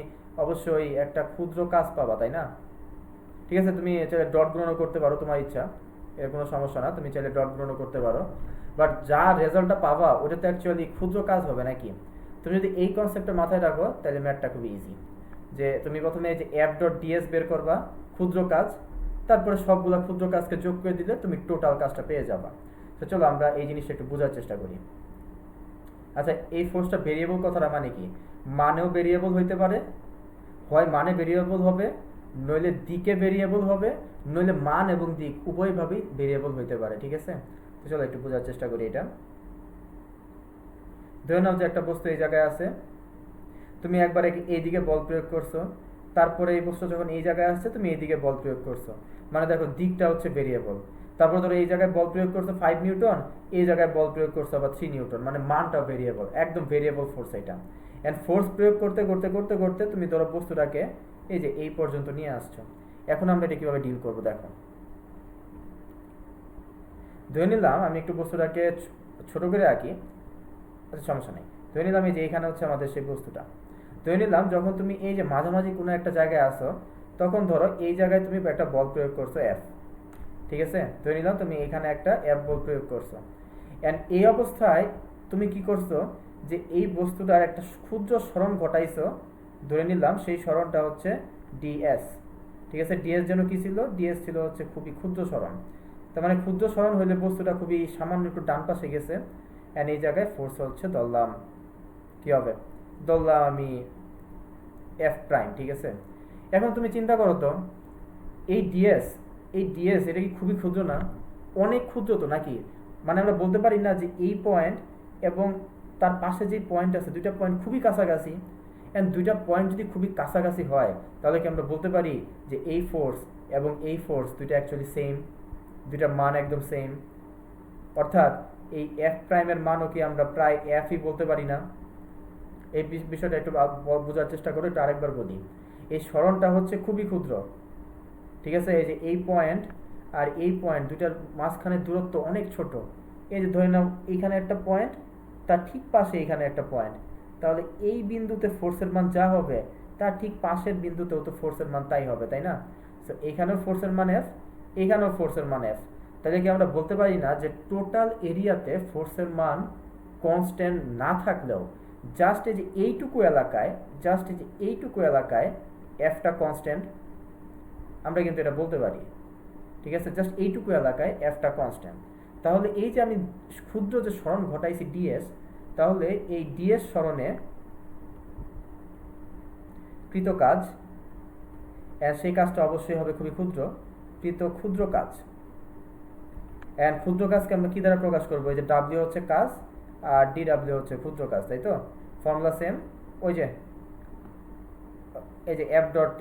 অবশ্যই একটা ক্ষুদ্র কাজ পাবা, তাই না? ঠিক আছে, তুমি চাইলে ডট গুণনও করতে পারো, তোমার ইচ্ছা, এর কোনো সমস্যা না, তুমি চাইলে ডট গুণনও করতে পারো। বাট যা রেজাল্টটা পাবা ওটা তো অ্যাকচুয়ালি ক্ষুদ্র কাজ হবে নাকি? তুমি যদি এই কনসেপ্টটা মাথায় রাখো, তাহলে ম্যাথটা খুবই ইজি। যে তুমি প্রথমে এই যে এফ ডট ডিএস বের করবা, ক্ষুদ্র কাজ, তারপরে সবগুলা ক্ষুদ্র কাজকে যোগ করে দিলে তুমি টোটাল কাজটা পেয়ে যাবা। তো চলো আমরা এই জিনিসটা একটু বোঝার চেষ্টা করি। আচ্ছা, এই ফোর্সটা ভেরিয়েবল কথাটা মানে কি? মানেও ভেরিয়েবল হইতে পারে, হয় মানে ভেরিয়েবল হবে, নইলে দিকে ভেরিয়েবল হবে, নইলে মান এবং দিক উভয়ভাবেই ভেরিয়েবল হইতে পারে, ঠিক আছে? তো চলো একটু বোঝার চেষ্টা করি এটা। ধরে নাও যে একটা বস্তু এই জায়গায় আছে, তুমি একবার এইদিকে বল প্রয়োগ করছো, তারপরে এই বস্তু যখন এই জায়গায় আসছে তুমি এইদিকে বল প্রয়োগ করছো, মানে দেখো দিকটা হচ্ছে ভেরিয়েবল। তারপর ধরো এই জায়গায় বল প্রয়োগ করছো 5 নিউটন, এই জায়গায় বল প্রয়োগ করছো আবার 3 নিউটন, মানে মানটা ভেরিয়েবল, একদম ভেরিয়েবল ফোর্স এটা। এন্ড ফোর্স প্রয়োগ করতে করতে করতে করতে তুমি ধরো বস্তুটাকে এই যে এই পর্যন্ত নিয়ে আসছো। এখন আমরা এটা কিভাবে ডিল করবো দেখো। ধরে নিলাম আমি একটু বস্তুটাকে ছোট করে আঁকি। আচ্ছা, সমস্যা নেই। ধরে নিলাম এই যে এখানে হচ্ছে আমাদের সেই বস্তুটা। ধরে নিলাম যখন তুমি এই যে মাঝামাঝি কোনো একটা জায়গায় আসো, তখন ধরো এই জায়গায় তুমি একটা বল প্রয়োগ করছো এফ, ঠিক আছে? ধরে নিলাম তুমি এখানে একটা এফ বল প্রয়োগ করছো। অ্যান্ড এই অবস্থায় তুমি কি করছো, যে এই বস্তুটার একটা ক্ষুদ্র সরণ ঘটাইছো। ধরে নিলাম সেই সরণটা হচ্ছে ডিএস, ঠিক আছে? ডিএস যেন কি ছিল? ডিএস ছিল হচ্ছে খুবই ক্ষুদ্র সরণ। তার মানে ক্ষুদ্র সরণ হইলে বস্তুটা খুবই সামান্য একটু ডান পাশে গেছে। অ্যান্ড এই জায়গায় ফোর্স হচ্ছে ধরলাম কি হবে, ধরলাম আমি এফ প্রাইম, ঠিক আছে? এখন তুমি চিন্তা করো তো, এই ডিএস, এই ডিএস এটা কি খুবই ক্ষুদ্র না? অনেক ক্ষুদ্র তো নাকি? মানে আমরা বলতে পারি না যে এই পয়েন্ট এবং তার পাশে যে পয়েন্ট আছে, দুইটা পয়েন্ট খুবই কাছাকাছি। অ্যান্ড দুইটা পয়েন্ট যদি খুবই কাছাকাছি হয়, তাহলে কি আমরা বলতে পারি যে এই ফোর্স এবং এই ফোর্স দুইটা অ্যাকচুয়ালি সেম, দুইটার মান একদম সেম? অর্থাৎ এই এফ প্রাইমের মানও কি আমরা প্রায় এফই বলতে পারি না? এই বিষয়টা একটু বোঝার চেষ্টা করে একটু আরেকবার বলি। এই সরণটা হচ্ছে খুবই ক্ষুদ্র, ঠিক আছে? এই যে এই পয়েন্ট আর এই পয়েন্ট দুইটার মাঝখানের দূরত্ব অনেক ছোট। এই যে ধরে নাও এইখানে একটা পয়েন্ট, তার ঠিক পাশে এখানে একটা পয়েন্ট, তাহলে এই বিন্দুতে ফোর্সের মান যা হবে তার ঠিক পাশের বিন্দুতেও তো ফোর্সের মান তাই হবে, তাই না? তো এখানেও ফোর্সের মান এফ, এখানেও ফোর্সের মান এফ। তাহলে কি আমরা বলতে পারি না যে টোটাল এরিয়াতে ফোর্সের মান কনস্ট্যান্ট না থাকলেও জাস্ট এই যে এইটুকু এলাকায়, জাস্ট এই যে এইটুকু এলাকায় এফটা কনস্ট্যান্ট? আমরা কিন্তু এটা বলতে পারি, ঠিক আছে? জাস্ট এইটুকু এলাকায় এফটা কনস্ট্যান্ট। তাহলে এই যে আমি ক্ষুদ্র যে সরণ ঘটাইছি ডিএস, তাহলে এই ডিএস সরণে কৃত কাজ, সেই কাজটা অবশ্যই হবে খুবই ক্ষুদ্র, কৃত ক্ষুদ্র কাজ। অ্যান্ড ক্ষুদ্র কাজকে আমরা কি দ্বারা প্রকাশ করবো? এই যে ডাব্লিউ হচ্ছে কাজ আর ডি ডাব্লিউ হচ্ছে ক্ষুদ্র কাজ, তাই তো? ফর্মুলা সেম, ওই যে এই যে এফ ডট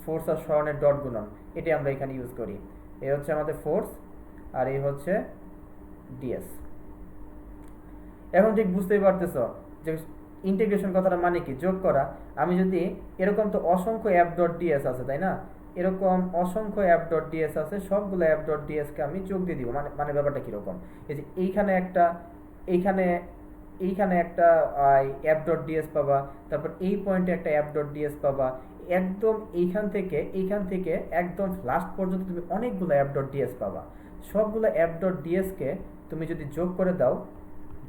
ফোর্স আর সরণের ডট গুণন, এটি আমরা এখানে ইউজ করি। এই হচ্ছে আমাদের ফোর্স আর এই হচ্ছে ডিএস। এখন ঠিক বুঝতেই পারতেছ যে ইন্টিগ্রেশন কথাটা মানে কি? যোগ করা। আমি যদি এরকম তো অসংখ্য অ্যাপ ডট ডিএস আছে, তাই না? এরকম অসংখ্য অ্যাপ ডট ডিএস আছে, সবগুলো অ্যাপ ডট ডিএসকে আমি যোগ দিয়ে দিব। মানে মানে ব্যাপারটা কীরকম? এই যে এইখানে একটা, এইখানে এইখানে একটা অ্যাপ ডট ডিএস পাবা, তারপর এই পয়েন্টে একটা অ্যাপ ডট ডিএস পাবা, একদম এইখান থেকে একদম লাস্ট পর্যন্ত তুমি অনেকগুলো অ্যাপ ডট ডিএস পাবা। সবগুলো অ্যাপ ডট ডিএসকে তুমি যদি যোগ করে দাও,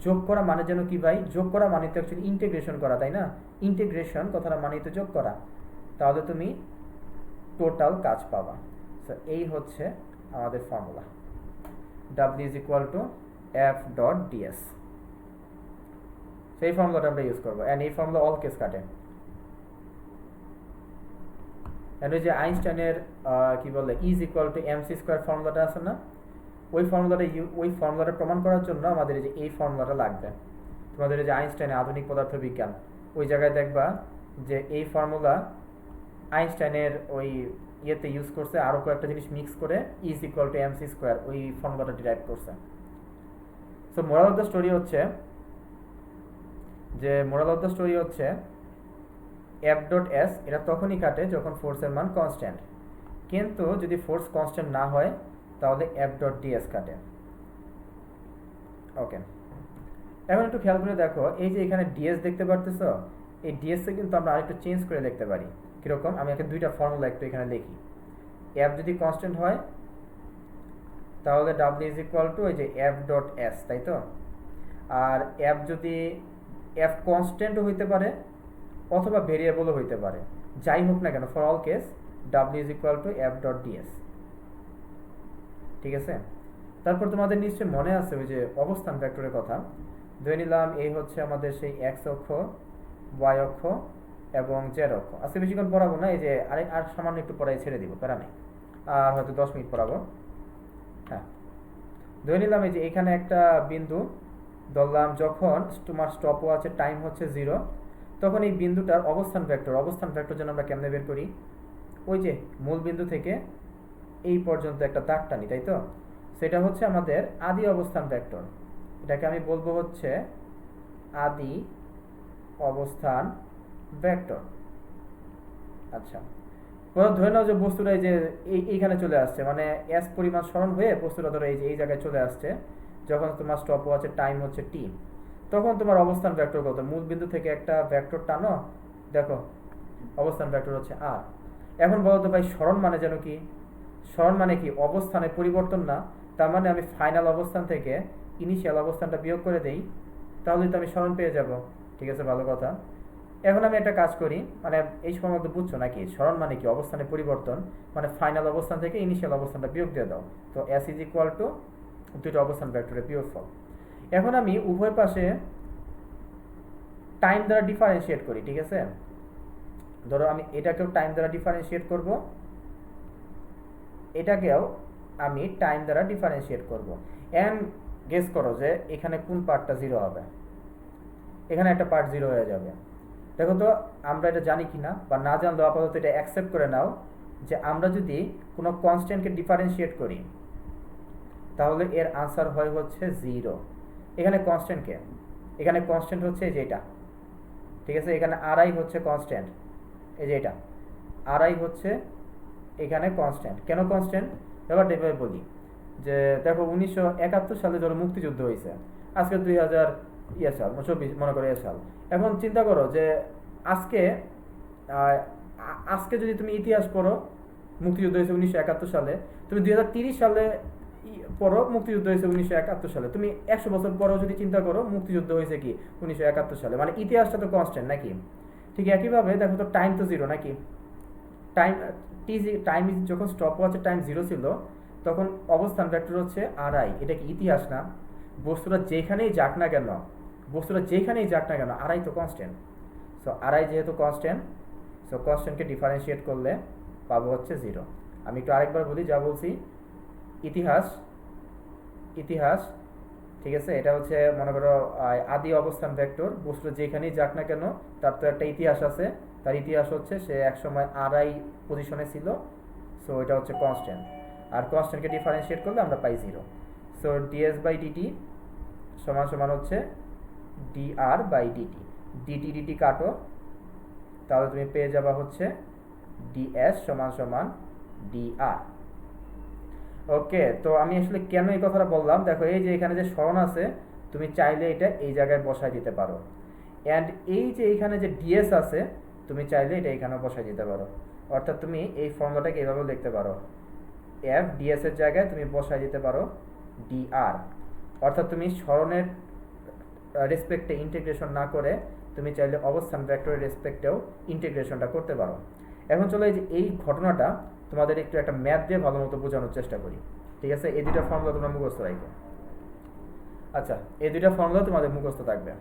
যোগ করা মানে যেন কি ভাই? যোগ করা মানে তো অ্যাকচুয়ালি ইন্টিগ্রেশন করা, তাই না? ইন্টিগ্রেশন কথাটা মানে তো যোগ করা। তাহলে তুমি টোটাল কাজ পাবা। সো এই হচ্ছে আমাদের formula, W is equal to F dot DS. সেই ফর্মুলাটা আমরা ইউজ করবো। অ্যান্ড এই ফর্মুলা অল কেস কাটে। অ্যান্ড ওই যে আইনস্টাইনের কি বলে is equal to MC square ফর্মুলাটা আছে না, ওই ফর্মুলাটা প্রমাণ করার জন্য আমাদের এই ফর্মুলাটা লাগবে। তোমাদের এই যে আইনস্টাইনের আধুনিক পদার্থবিজ্ঞান, ওই জায়গায় দেখবা যে এই ফর্মুলা আইনস্টাইনের ওই ইয়েতে ইউজ করছে, আরও কয়েকটা জিনিস মিক্স করে is equal to MC square ওই ফর্মুলাটা ডিরাইভ করছে। So moral of the story হচ্ছে এফ ডট এস এটা তখনই কাটে যখন ফোর্সের মান কনস্ট্যান্ট, কিন্তু যদি ফোর্স কনস্ট্যান্ট না হয় তাহলে এফ ডট ডিএস কাটে। ওকে, এখন একটু খেয়াল করে দেখো, এই যে এখানে ডিএস দেখতে পারতেছ, এই ডিএসকে কিন্তু আমরা আরেকটু চেঞ্জ করে লিখতে পারি। কীরকম, আমি একটা দুইটা ফর্মুলা একটু এখানে লিখি। এফ যদি কনস্ট্যান্ট হয় তাহলে ডাব্লিউ ইজ ইকুয়াল টু এই যে এফ ডট এস, তাই তো? আর এফ যদি এফ কনস্ট্যান্টও হইতে পারে অথবা ভেরিয়েবলও হইতে পারে, যাই হোক না কেন for all case W is equal to F dot DS. ঠিক আছে, তারপর তোমাদের নিশ্চয়ই মনে আছে ওই যে অবস্থান ভেক্টরের কথা। ধরে নিলাম এই হচ্ছে আমাদের সেই এক্স অক্ষ, ওয়াই অক্ষ এবং জেড অক্ষ। আজকে বেশিক্ষণ পড়াবো না, এই যে আর সামান্য একটু পড়াই ছেড়ে দিব, প্যারা নেই, আর হয়তো 10 মিনিট পড়াবো। হ্যাঁ, ধরে নিলাম এই যে এখানে একটা বিন্দু ধরলাম, যখন তোমার স্টপ ওয়াচের টাইম হচ্ছে 0, তখন এই বিন্দুটার অবস্থান ভেক্টর যেন আমরা কেমনে বের করি, ওই যে মূল বিন্দু থেকে এই পর্যন্ত একটা দাগ টানি, তাই তো? সেটা হচ্ছে আমাদের আদি অবস্থান ভেক্টর। এটাকে আমি বলবো হচ্ছে আদি অবস্থান ভেক্টর। আচ্ছা, ধরে নাও যে বস্তুটা এই যে এইখানে চলে আসছে, মানে এস পরিমাণ সরণ হয়ে বস্তুটা ধরো এই যে এই জায়গায় চলে আসছে, যখন তোমার স্টপ ওয়াচের টাইম হচ্ছে টি, তখন তোমার অবস্থান ভেক্টর কত? মূল বিন্দু থেকে একটা ভেক্টর টানো, দেখো অবস্থান ভেক্টর হচ্ছে আর। এখন বলো তো ভাই, সরণ মানে যেন কি? সরণ মানে কি? অবস্থানে পরিবর্তন না, তার মানে আমি ফাইনাল অবস্থান থেকে ইনিশিয়াল অবস্থানটা বিয়োগ করে দেই, তাহলেই তো আমি সরণ পেয়ে যাব। ঠিক আছে, ভালো কথা। এখন আমি একটা কাজ করি, মানে এই সময় মধ্যে বুঝছো নাকি সরণ মানে কি? অবস্থানে পরিবর্তন মানে ফাইনাল অবস্থান থেকে ইনিশিয়াল অবস্থানটা বিয়োগ দিয়ে দাও। তো এস ইজ ইকুয়াল টু দুটো অবস্থান ভেক্টরের বিয়োগফল। এখন আমি উভয় পাশে টাইম দ্বারা ডিফারেন্সিয়েট করি। ঠিক আছে, ধরো আমি এটাকেও টাইম দ্বারা ডিফারেন্সিয়েট করব, এটাকেও আমি টাইম দ্বারা ডিফারেন্সিয়েট করব। এন্ড গেস করো যে এখানে কোন পার্টটা 0 হবে? এখানে একটা পার্ট 0 হয়ে যাবে। দেখো তো আমরা এটা জানি কি না, বা না জানলেও আপাতত এটা অ্যাকসেপ্ট করে নাও যে আমরা যদি কোনো কনস্ট্যান্টকে ডিফারেন্সিয়েট করি তাহলে এর আনসার হয় হচ্ছে 0। এখানে কনস্ট্যান্টকে, এখানে কনস্ট্যান্ট হচ্ছে এই যে এটা। ঠিক আছে, এখানে আরআই হচ্ছে কনস্ট্যান্ট, এই যে এটা আরআই হচ্ছে এখানে কনস্ট্যান্ট। কেন কনস্ট্যান্ট? ব্যাপারটা এভাবে বলি যে দেখো 1971 সালে ধরো মুক্তিযুদ্ধ হয়েছে, আজকে 2000 সাল 24 মনে করো সাল। এখন চিন্তা করো যে আজকে আজকে যদি তুমি ইতিহাস পড়ো, মুক্তিযুদ্ধ হয়েছে 1971 সালে, তুমি 2030 সালে পড়ো মুক্তিযুদ্ধ হয়েছে 1971 সালে, তুমি 100 বছর পরেও যদি চিন্তা করো মুক্তিযুদ্ধ হয়েছে কি 1971 সালে, মানে ইতিহাসটা তো কনস্ট্যান্ট নাকি? ঠিক একইভাবে দেখো তো টাইম তো 0 নাকি? টাইম যখন স্টপ ওয়াচের টাইম 0 ছিল তখন অবস্থান ভেক্টর হচ্ছে আরআই। এটা কি ইতিহাস না? বস্তুটা যেখানেই যাক না কেন, আরআই তো কনস্ট্যান্ট। সো আরআই যেহেতু কনস্ট্যান্ট, সো কনস্ট্যান্টকে ডিফারেন্সিয়েট করলে পাবো হচ্ছে 0। আমি একটু আরেকবার বলি যা বলছি। ইতিহাস, ঠিক আছে, এটা হচ্ছে মনে করো আদি অবস্থান ভেক্টর, বস্তু যেখানেই যাক না কেন তার তো একটা ইতিহাস আছে, তার ইতিহাস হচ্ছে সে একসময় আরআই পজিশনে ছিল, সো এটা হচ্ছে কনস্ট্যান্ট। আর কনস্ট্যান্টকে ডিফারেন্সিয়েট করলে আমরা পাই 0। সো ডিএস বাই ডিটি সমান সমান হচ্ছে ডিআর বাই ডিটি। ডিটি কাটো, তাহলে তুমি পেয়ে যাবা হচ্ছে ডিএস সমান সমান ডিআর। ওকে, তো আমি আসলে কেন এই কথাটা বললাম, দেখো এই যে এখানে যে সরণ আছে, তুমি চাইলে এটা এই জায়গায় বসায় দিতে পারো, অ্যান্ড এই যে এখানে যে ডিএস আছে তুমি চাইলে এটা এখানে বসায় দিতে পারো। অর্থাৎ তুমি এই ফর্মুলাটাকে এইভাবে লিখতে পারো, এফ ডিএস এর জায়গায় তুমি বসায় দিতে পারো ডিআর। অর্থাৎ তুমি সরণের রেসপেক্টে ইন্টিগ্রেশন না করে তুমি চাইলে অবস্থান ভেক্টরের রেসপেক্টেও ইন্টিগ্রেশনটা করতে পারো। এখন চলো এই ঘটনাটা তোমাদের একটু একটা ম্যাথ দিয়ে ভালো মতো বোঝানোর চেষ্টা করি। ঠিক আছে, এই দুটো ফর্মুলা তোমরা মুখস্থ রাখো। আচ্ছা, এই দুটো ফর্মুলা তোমাদের মুখস্থ থাকবে।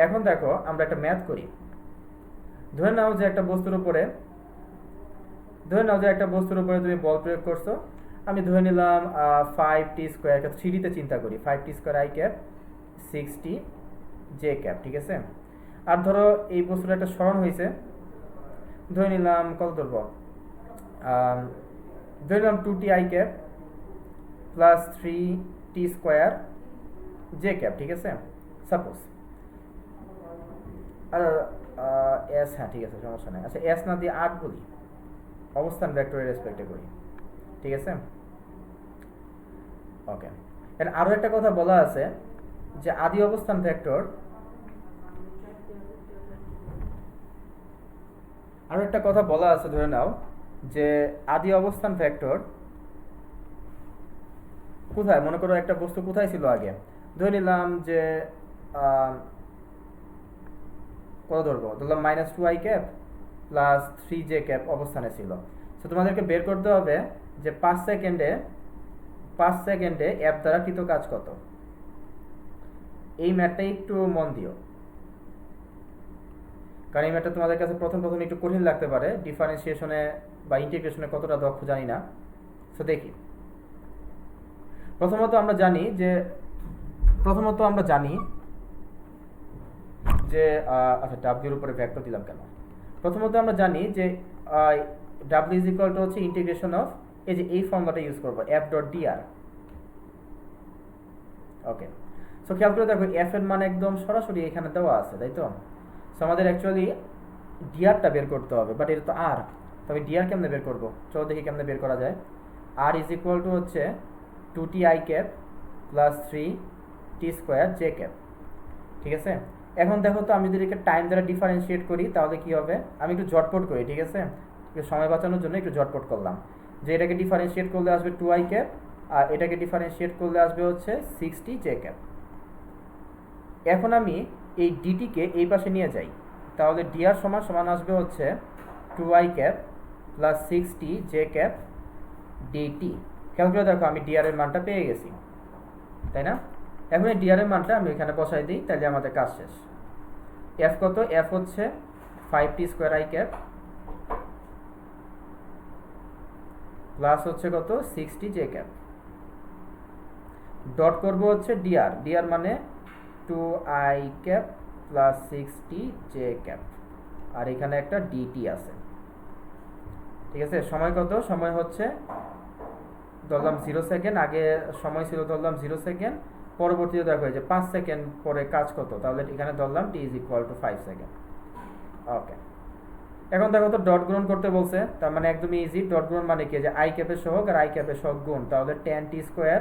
এখন দেখো আমরা একটা ম্যাথ করি। ধরে নাও যে একটা বস্তুর উপরে তুমি বল প্রয়োগ করছো। আমি ধরে নিলাম 5t স্কোয়ার, 3D তে চিন্তা করি, 5t square I cap 6t J cap. ঠিক আছে, আর ধরো এই বস্তুটা একটা সরণ হয়েছে, ধরে নিলাম কত ধরবো ধরে নিলাম 2t i cap plus 3t square J cap, ঠিক আছে, সাপোজ। আর এস, হ্যাঁ ঠিক আছে, সমস্যা নেই। আচ্ছা এস না দিয়ে 8 বলি, অবস্থান ভেক্টরের রেসপেক্টে করি, ঠিক আছে। ওকে, এর আরও একটা কথা বলা আছে যে আদি অবস্থান ভেক্টর, আরও একটা কথা বলা আছে, ধরে নাও যে আদি অবস্থান ভেক্টর কোথায়, মনে করো একটা বস্তু কোথায় ছিল আগে, ধরে নিলাম যে কত ধরবো, ধরলাম -2i cap plus 3j cap অবস্থানে ছিল। তো তোমাদেরকে বের করতে হবে যে 5 সেকেন্ডে অ্যাপ দ্বারা কৃত কাজ কত। এই ম্যাথটা একটু মন দিও, কারণ এই ম্যাথটা তোমাদের কাছে প্রথম একটু কঠিন লাগতে পারে, ডিফারেন্সিয়েশনে বা ইন্টিগ্রেশনে কতটা দক্ষ জানি না। সো দেখি, প্রথমত আমরা জানি যে আচ্ছা ডাব্লিউর উপরে ভেক্টর দিলাম কেন, প্রথমত আমরা জানি যে ডাব্লিউ ইজ ইকুয়াল টু হচ্ছে ইন্টিগ্রেশন অফ, এই যে এই ফর্মুলাটা ইউজ করবো, এফ ডট ডিআর। ওকে, সো খেয়াল করে দেখো এফ এর মান একদম সরাসরি এখানে দেওয়া আছে, তাই তো। সো আমাদের অ্যাকচুয়ালি ডিআরটা বের করতে হবে, বাট এটা তো আর, তবে ডিআর কেমনে বের করবো, চলো দেখি কেমনে বের করা যায়। আর ইজ ইকুয়াল টু হচ্ছে 2ti cap plus 3t square J cap, ঠিক আছে। এখন দেখো তো আমি যদি টাইম দ্বারা ডিফারেন্সিয়েট করি তাহলে কি হবে, আমি একটু ঝটপট করি, ঠিক আছে, একটু সময় বাঁচানোর জন্য একটু ঝটপট করলাম। যে এটাকে ডিফারেন্সিয়েট করলে আসবে 2i ক্যাপ, আর এটাকে ডিফারেন্সিয়েট করলে আসবে হচ্ছে 60j ক্যাপ। এখন আমি এই ডিটিকে এই পাশে নিয়ে যাই, তাহলে ডিআর সমান সমান আসবে হচ্ছে 2i cap plus 60j cap DT. খেয়াল করে দেখো আমি ডিআর এর মানটা পেয়ে গেছি, তাই না। এখন এই ডিআর এর মানটা আমি এখানে বসাই দিই, তাহলে আমাদের কাজ শেষ। এফ কত, এফ হচ্ছে 5t square i cap plus হচ্ছে কত 60j ক্যাপ, ডট করবো হচ্ছে ডিআর, ডিআর মানে 2i cap plus 60j cap, আর এখানে একটা ডিটি আছে, ঠিক আছে। সময় কত, সময় হচ্ছে ধরলাম 0 সেকেন্ড, আগে সময় ছিল ধরলাম 0 সেকেন্ড, পরবর্তীতে দেখো যে 5 সেকেন্ড পরে কাজ কত, তাহলে এখানে ধরলাম t is equal to 5 second. Okay, এখন দেখো তো ডট গুণন করতে বলছে, তার মানে একদমই ইজি। ডট গুণন মানে কি, যে আই ক্যাপের সহগ আর আই ক্যাপের সহগ গুণ, তাহলে 10t স্কোয়ার,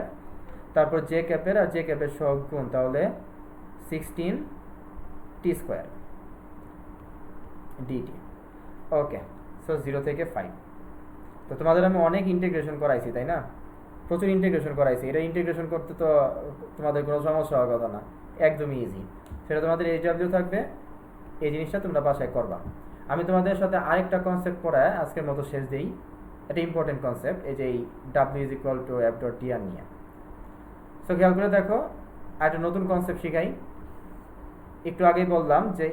তারপর জে ক্যাপের আর জে ক্যাপের সহগ গুণ, তাহলে 16t স্কোয়ার ডিটি। ওকে, সো 0 থেকে 5। তো তোমাদের আমি অনেক ইন্টিগ্রেশন করাইছি, তাই না, প্রচুর ইন্টিগ্রেশন করাইছি। এটা ইন্টিগ্রেশন করতে তো তোমাদের কোনো সমস্যা হওয়ার কথা না, একদমই ইজি। সেটা তোমাদের এইচডাব্লিউ থাকবে, এই জিনিসটা তোমরা বাসায় করবা। আমি তোমাদের সাথে আরেকটা কনসেপ্ট পড়ায় আজকের মতো শেষ দিই, এটা ইম্পর্টেন্ট কনসেপ্ট, এই যে এই W is equal to F dot DR নিয়ে। সো খেয়াল করে দেখো, একটা নতুন কনসেপ্ট শিখাই। একটু আগেই বললাম যে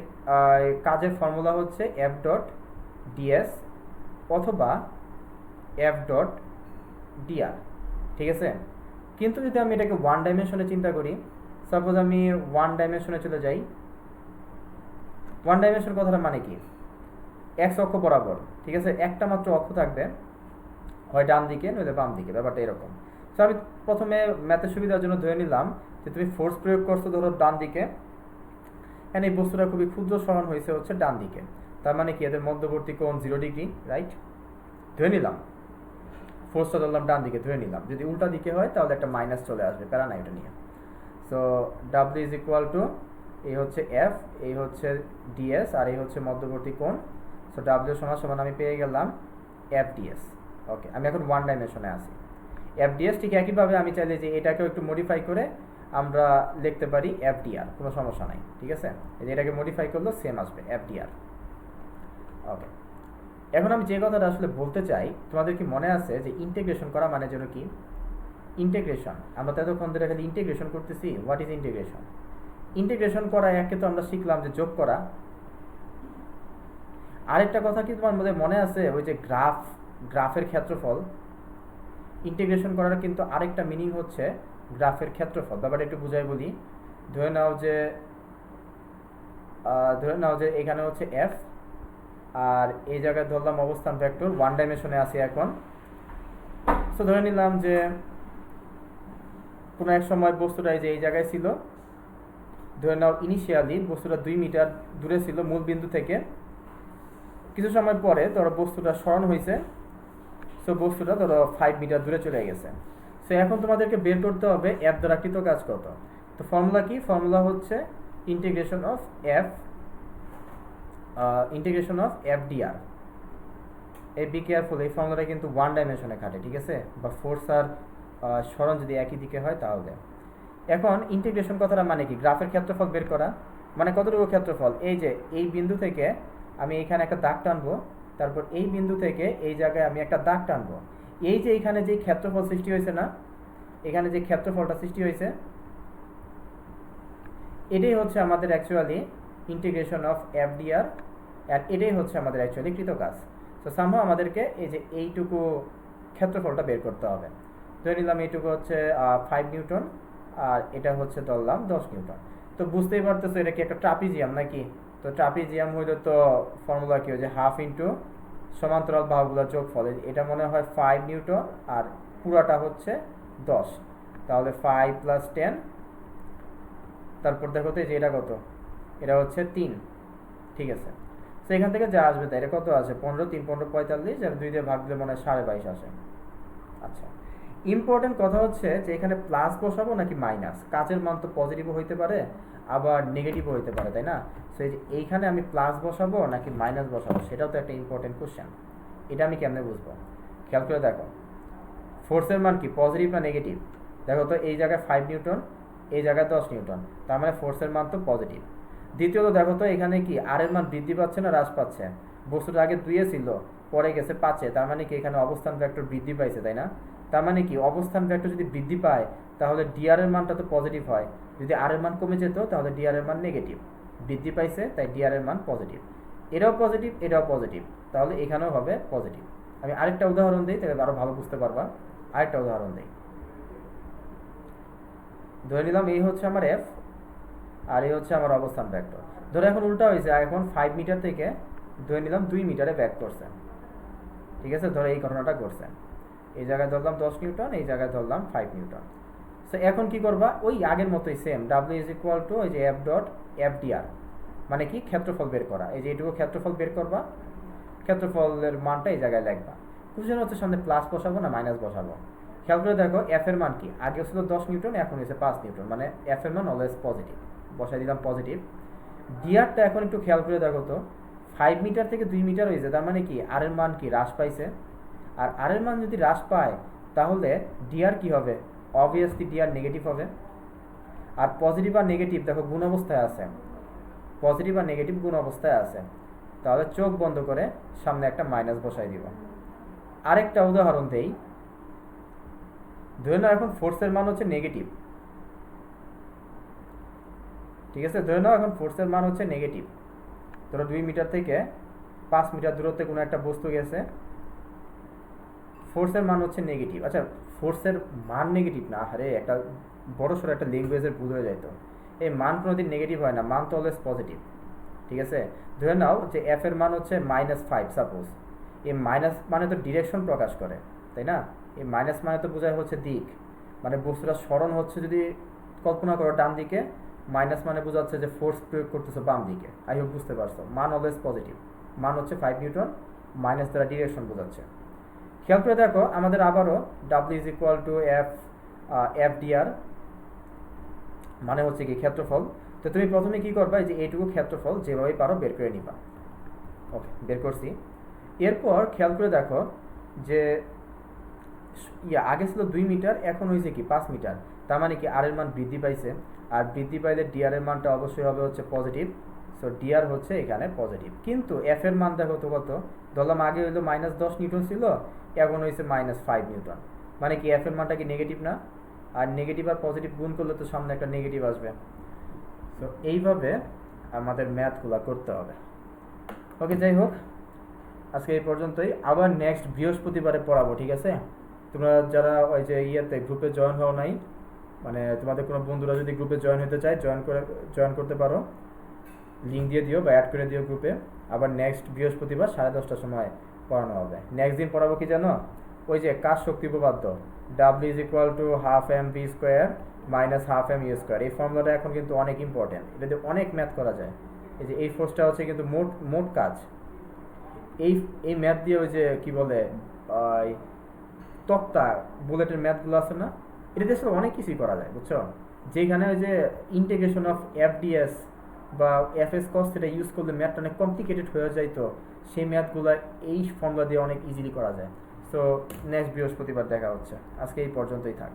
কাজের ফর্মুলা হচ্ছে এফ ডট ডিএস অথবা এফ ডট ডিআর, ঠিক আছে। কিন্তু যদি আমি এটাকে ওয়ান ডাইমেনশনে চিন্তা করি, সাপোজ আমি ওয়ান ডাইমেনশনে চলে যাই। ওয়ান ডাইমেনশন কথাটা মানে কি, এক্স অক্ষ বরাবর, ঠিক আছে, একটা মাত্র অক্ষ থাকবে, হয় ডান দিকে নইলে বাম দিকে, ব্যাপারটা এরকম। সো আমি প্রথমে ম্যাথের সুবিধার জন্য ধরে নিলাম যে তুমি ফোর্স প্রয়োগ করছো ধরো ডান দিকে, এন্ড এই বস্তুটা খুবই ক্ষুদ্র সরণ হয়েছে হচ্ছে ডান দিকে, তার মানে কি এদের মধ্যবর্তী কোণ 0 ডিগ্রি, রাইট। ধরে নিলাম ফোর্সটা ধরলাম ডান দিকে, ধরে নিলাম যদি উল্টা দিকে হয় তাহলে একটা মাইনাস চলে আসবে, প্যারা না এটা নিয়ে। So W is equal two, এই হচ্ছে এফ, এই হচ্ছে ডিএস, আর এই হচ্ছে মধ্যবর্তী কোণ। সো ডাব্লিউ সমান সমান আমি পেয়ে গেলাম এফ ডিএস। ওকে, আমি এখন ওয়ান ডাইমেনশনে আসি। এফ ডিএস ঠিক একইভাবে আমি চাইলে যে এটাকেও একটু মডিফাই করে আমরা লিখতে পারি এফ ডিআর, কোনো সমস্যা নাই, ঠিক আছে। এই যে এটাকে মডিফাই করলেও সেম আসবে এফ ডিআর। ওকে, এখন আমি যে কথাটা আসলে বলতে চাই, তোমাদের কি মনে আছে যে ইন্টিগ্রেশন করা মানে যেন কি, ইন্টিগ্রেশন আমরা তো এতক্ষণ ধরে খালি ইন্টিগ্রেশন করতেছি। What is integration? ইন্টিগ্রেশন করা একে তো আমরা শিখলাম যে যোগ করা। আরেকটা কথা কি তোমার মনে আছে, ওই যে গ্রাফের ক্ষেত্রফল, ইন্টিগ্রেশন করার কিন্তু আরেকটা মিনিং হচ্ছে গ্রাফের ক্ষেত্রফল। ব্যাপারটা একটু বুঝাই বলি। ধরে নাও যে এখানে হচ্ছে এফ, আর এই জায়গায় ধরলাম অবস্থান ভেক্টর, ওয়ান ডাইমেনশনে আছি এখন। সো ধরে নিলাম যে কোনো এক সময় বস্তুটা এই যে এই জায়গায় ছিল, ধরে নাও ইনিশিয়ালি বস্তুটা 2 মিটার দূরে ছিল মূল বিন্দু থেকে। কিছু সময় পরে ধরো বস্তুটা স্মরণ হয়েছে, সো বস্তুটা ধরো 5 মিটার দূরে চলে গেছে। সো এখন তোমাদেরকে বের করতে হবে এফ দ্বারা কৃত কাজ কত। তো ফর্মুলা কি? ফর্মুলা হচ্ছে ইন্টিগ্রেশন অফ এফ ডিআর। এই বি কেয়ারফুল, এই ফর্মুলাটা কিন্তু ওয়ান ডাইমেনশনে খাটে, ঠিক আছে? বা ফোর্স আর স্মরণ যদি একই দিকে হয় তাহলে। এখন ইন্টিগ্রেশন কথাটা মানে কি? গ্রাফের ক্ষেত্রফল বের করা। মানে কতটুকু ক্ষেত্রফল? এই যে এই বিন্দু থেকে আমি এখানে একটা দাগ টানবো, তারপর এই বিন্দু থেকে এই জায়গায় আমি একটা দাগ টানবো। এই যে এখানে যে ক্ষেত্রফল সৃষ্টি হয়েছে না, এখানে যে ক্ষেত্রফলটা সৃষ্টি হয়েছে, এটাই হচ্ছে আমাদের actually integration of F DR, and এটাই হচ্ছে আমাদের অ্যাকচুয়ালি কৃত কাজ। তো সামহাও আমাদেরকে এই যে এইটুকু ক্ষেত্রফলটা বের করতে হবে। ধরে নিলাম এইটুকু হচ্ছে 5 নিউটন, আর এটা হচ্ছে ধরলাম 10 নিউটন। তো বুঝতেই পারতেছো এটা কি একটা ট্রাপিজিয়াম নাকি? তো ট্রাপিজিয়াম হইলে তো ফর্মুলা কি হচ্ছে, হাফ ইন্টু সমান্তরাল বাহুগুলোর যোগফল। এটা মনে হয় 5 নিউটন, আর পুরাটা হচ্ছে 10। তাহলে 5 + 10, তারপর দেখো তো এই যে এটা কত, এটা হচ্ছে 3, ঠিক আছে? তো এখান থেকে যা আসবে তাই, এটা কত আছে? 15, 3 15 45, আর 2 দিয়ে ভাগ দিলে মনে হয় 22.5 আসে। আচ্ছা, ইম্পর্টেন্ট কথা হচ্ছে যে এখানে প্লাস বসাবো নাকি মাইনাস। কাজের মান তো পজিটিভও হইতে পারে আবার নেগেটিভও হইতে পারে, তাই না? সো এই যে এইখানে আমি প্লাস বসাবো নাকি মাইনাস বসাবো, সেটাও তো একটা ইম্পর্টেন্ট কোশ্চেন। এটা আমি কেমনে বুঝবো? খেয়াল করে দেখো, ফোর্সের মান কি, পজিটিভ না নেগেটিভ? দেখো তো এই জায়গায় 5 নিউটন, এই জায়গায় 10 নিউটন, তার মানে ফোর্সের মান তো পজিটিভ। দ্বিতীয়ত দেখো তো এখানে কি আর এর মান বৃদ্ধি পাচ্ছে না হ্রাস পাচ্ছে? বস্তুটা আগে 2 ছিল, পরে গেছে 5, তার মানে কি এখানে অবস্থান ভেক্টর বৃদ্ধি পাইছে, তাই না? তার মানে কি অবস্থান ভেক্টর যদি বৃদ্ধি পায় তাহলে ডিআর এর মানটা তো পজিটিভ হয়। যদি আর এর মান কমে যেত তাহলে ডিআর এর মান নেগেটিভ। বৃদ্ধি পাইছে তাই ডিআর এর মান পজিটিভ। এটাও পজিটিভ, এটাও পজিটিভ, তাহলে এখানেও হবে পজিটিভ। আমি আরেকটা উদাহরণ দিই, তাহলে আরো ভালো বুঝতে পারবা। আরেকটা উদাহরণ দিই। ধরে নিলাম এই হচ্ছে আমার এফ, আর এই হচ্ছে আমার অবস্থান ভেক্টর। ধরে এখন উল্টা হয়েছে, এখন 5 মিটার থেকে ধরে নিলাম 2 মিটারে ব্যাক করছে, ঠিক আছে? ধরে এই ঘটনাটা ঘটছে, এই জায়গায় ধরলাম 10 নিউটন, এই জায়গায় ধরলাম 5 নিউটন। সো এখন কি করবা? ওই আগের মতোই same, W is equal two এই যে এফ ডট এফ ডিআর, মানে কি ক্ষেত্রফল বের করা। এই যে এইটুকু ক্ষেত্রফল বের করবা, ক্ষেত্রফলের মানটা এই জায়গায় লিখবা। কোশ্চেন হচ্ছে সামনে প্লাস বসাবো না মাইনাস বসাবো। খেয়াল করে দেখো এফ এর মান কি, আগে ছিল 10 নিউটন, এখন হয়েছে 5 নিউটন, মানে এফ এর মান অলওয়েজ পজিটিভ, বসাই দিলাম পজিটিভ। ডিআরটা এখন একটু খেয়াল করে দেখো তো, 5 মিটার থেকে 2 মিটার হয়েছে, তার মানে কি আর এর মান কি হ্রাস পাইছে। আর আর এর মান যদি হ্রাস পায় তাহলে ডিআর কি হবে? অবভিয়াসলি ডিআর নেগেটিভ হবে। আর পজিটিভ আর নেগেটিভ দেখো গুণ অবস্থায় আছে, পজিটিভ আর নেগেটিভ গুণ অবস্থায় আছে, তাহলে চোখ বন্ধ করে সামনে একটা মাইনাস বসাই দিব। আরেকটা উদাহরণ দেই। ধরে নাও এখন ফোর্সের মান হচ্ছে নেগেটিভ, ঠিক আছে? ধরে নাও এখন ফোর্সের মান হচ্ছে নেগেটিভ। ধরো 2 মিটার থেকে 5 মিটার দূরত্বে কোনো একটা বস্তু গেছে, ফোর্সের মান হচ্ছে নেগেটিভ। আচ্ছা, ফোর্সের মান নেগেটিভ না, আরে একটা বড় সড়ো একটা ল্যাঙ্গুয়েজের ভুল হয়ে যায়। তো এই মান কোনোদিন নেগেটিভ হয় না, মান তো অলওয়েজ পজিটিভ, ঠিক আছে? ধরে নাও যে এফ এর মান হচ্ছে -5 সাপোজ। এই মাইনাস মানে তো ডিরেকশন প্রকাশ করে, তাই না? এই মাইনাস মানে তো বোঝায় হচ্ছে দিক, মানে বস্তুটা সরণ হচ্ছে, যদি কল্পনা করো ডান দিকে, মাইনাস মানে বোঝাচ্ছে যে ফোর্স প্রয়োগ করতেছো বাম দিকে। আই হোপ বুঝতে পারছো, মান অলওয়েজ পজিটিভ। মান হচ্ছে 5 নিউটন, মাইনাস দ্বারা ডিরেকশন বোঝাচ্ছে। খেয়াল করে দেখো আমাদের আবারও W is equal to F DR, মানে হচ্ছে কি ক্ষেত্রফল। তো তুমি প্রথমে কি করবা, এই যে এইটুকু ক্ষেত্রফল যেভাবে পারো বের করে নিবা। ওকে, বের করছি। এরপর খেয়াল করে দেখো যে আগে ছিল 2 মিটার, এখন হয়েছে কি 5 মিটার, তার মানে কি আর এর মান বৃদ্ধি পাইছে। আর বৃদ্ধি পাইলে ডিআর এর মানটা অবশ্যই হবে হচ্ছে পজিটিভ। সো ডিআর হচ্ছে এখানে পজিটিভ, কিন্তু এফ এর মান দেখো তো কত, ধরলাম আগে হইলো -10 নিউটন ছিল, এখন হয়েছে -5 নিউটন, মানে কি এফ এর মানটা কি নেগেটিভ না? আর নেগেটিভ আর পজিটিভ গুণ করলে তো সামনে একটা নেগেটিভ আসবে। তো এইভাবে আমাদের ম্যাথগুলো করতে হবে। ওকে, যাই হোক, আজকে এই পর্যন্তই। আবার নেক্সট বৃহস্পতিবারে পড়াবো, ঠিক আছে? তোমরা যারা ওই যে গ্রুপে জয়েন হও নাই, মানে তোমাদের কোনো বন্ধুরা যদি গ্রুপে জয়েন হতে চায় জয়েন করতে পারো। লিঙ্ক দিয়ে দিও বা অ্যাড করে দিও গ্রুপে। আবার নেক্সট বৃহস্পতিবার 10:30টার সময় পড়ানো হবে। নেক্সট দিন পড়াবো কি জানো? ওই যে কাজ শক্তি উপপাদ্য, W is equal to half M V square minus half M U square. এই ফর্মুলাটা এখন কিন্তু অনেক ইম্পর্টেন্ট, এটা দিয়ে অনেক ম্যাথ করা যায়। এই যে এই ফোর্সটা হচ্ছে কিন্তু মোট মোট কাজ। এই এই ম্যাথ দিয়ে ওই যে কি বলে তক্তা বুলেটের ম্যাথগুলো আছে না, এটা দিয়ে আসলে অনেক কিছুই করা যায়, বুঝছো? যেখানে ওই যে ইন্টিগ্রেশন অফ এফডিএস বা এফএস কস এটা ইউজ করলে ম্যাথটা অনেক কমপ্লিকেটেড হয়ে যায়, তো সেই ম্যাথগুলো এই ফর্মুলা দিয়ে অনেক ইজিলি করা যায়। সো নেক্সট বৃহস্পতিবার দেখা হচ্ছে, আজকে এই পর্যন্তই থাক।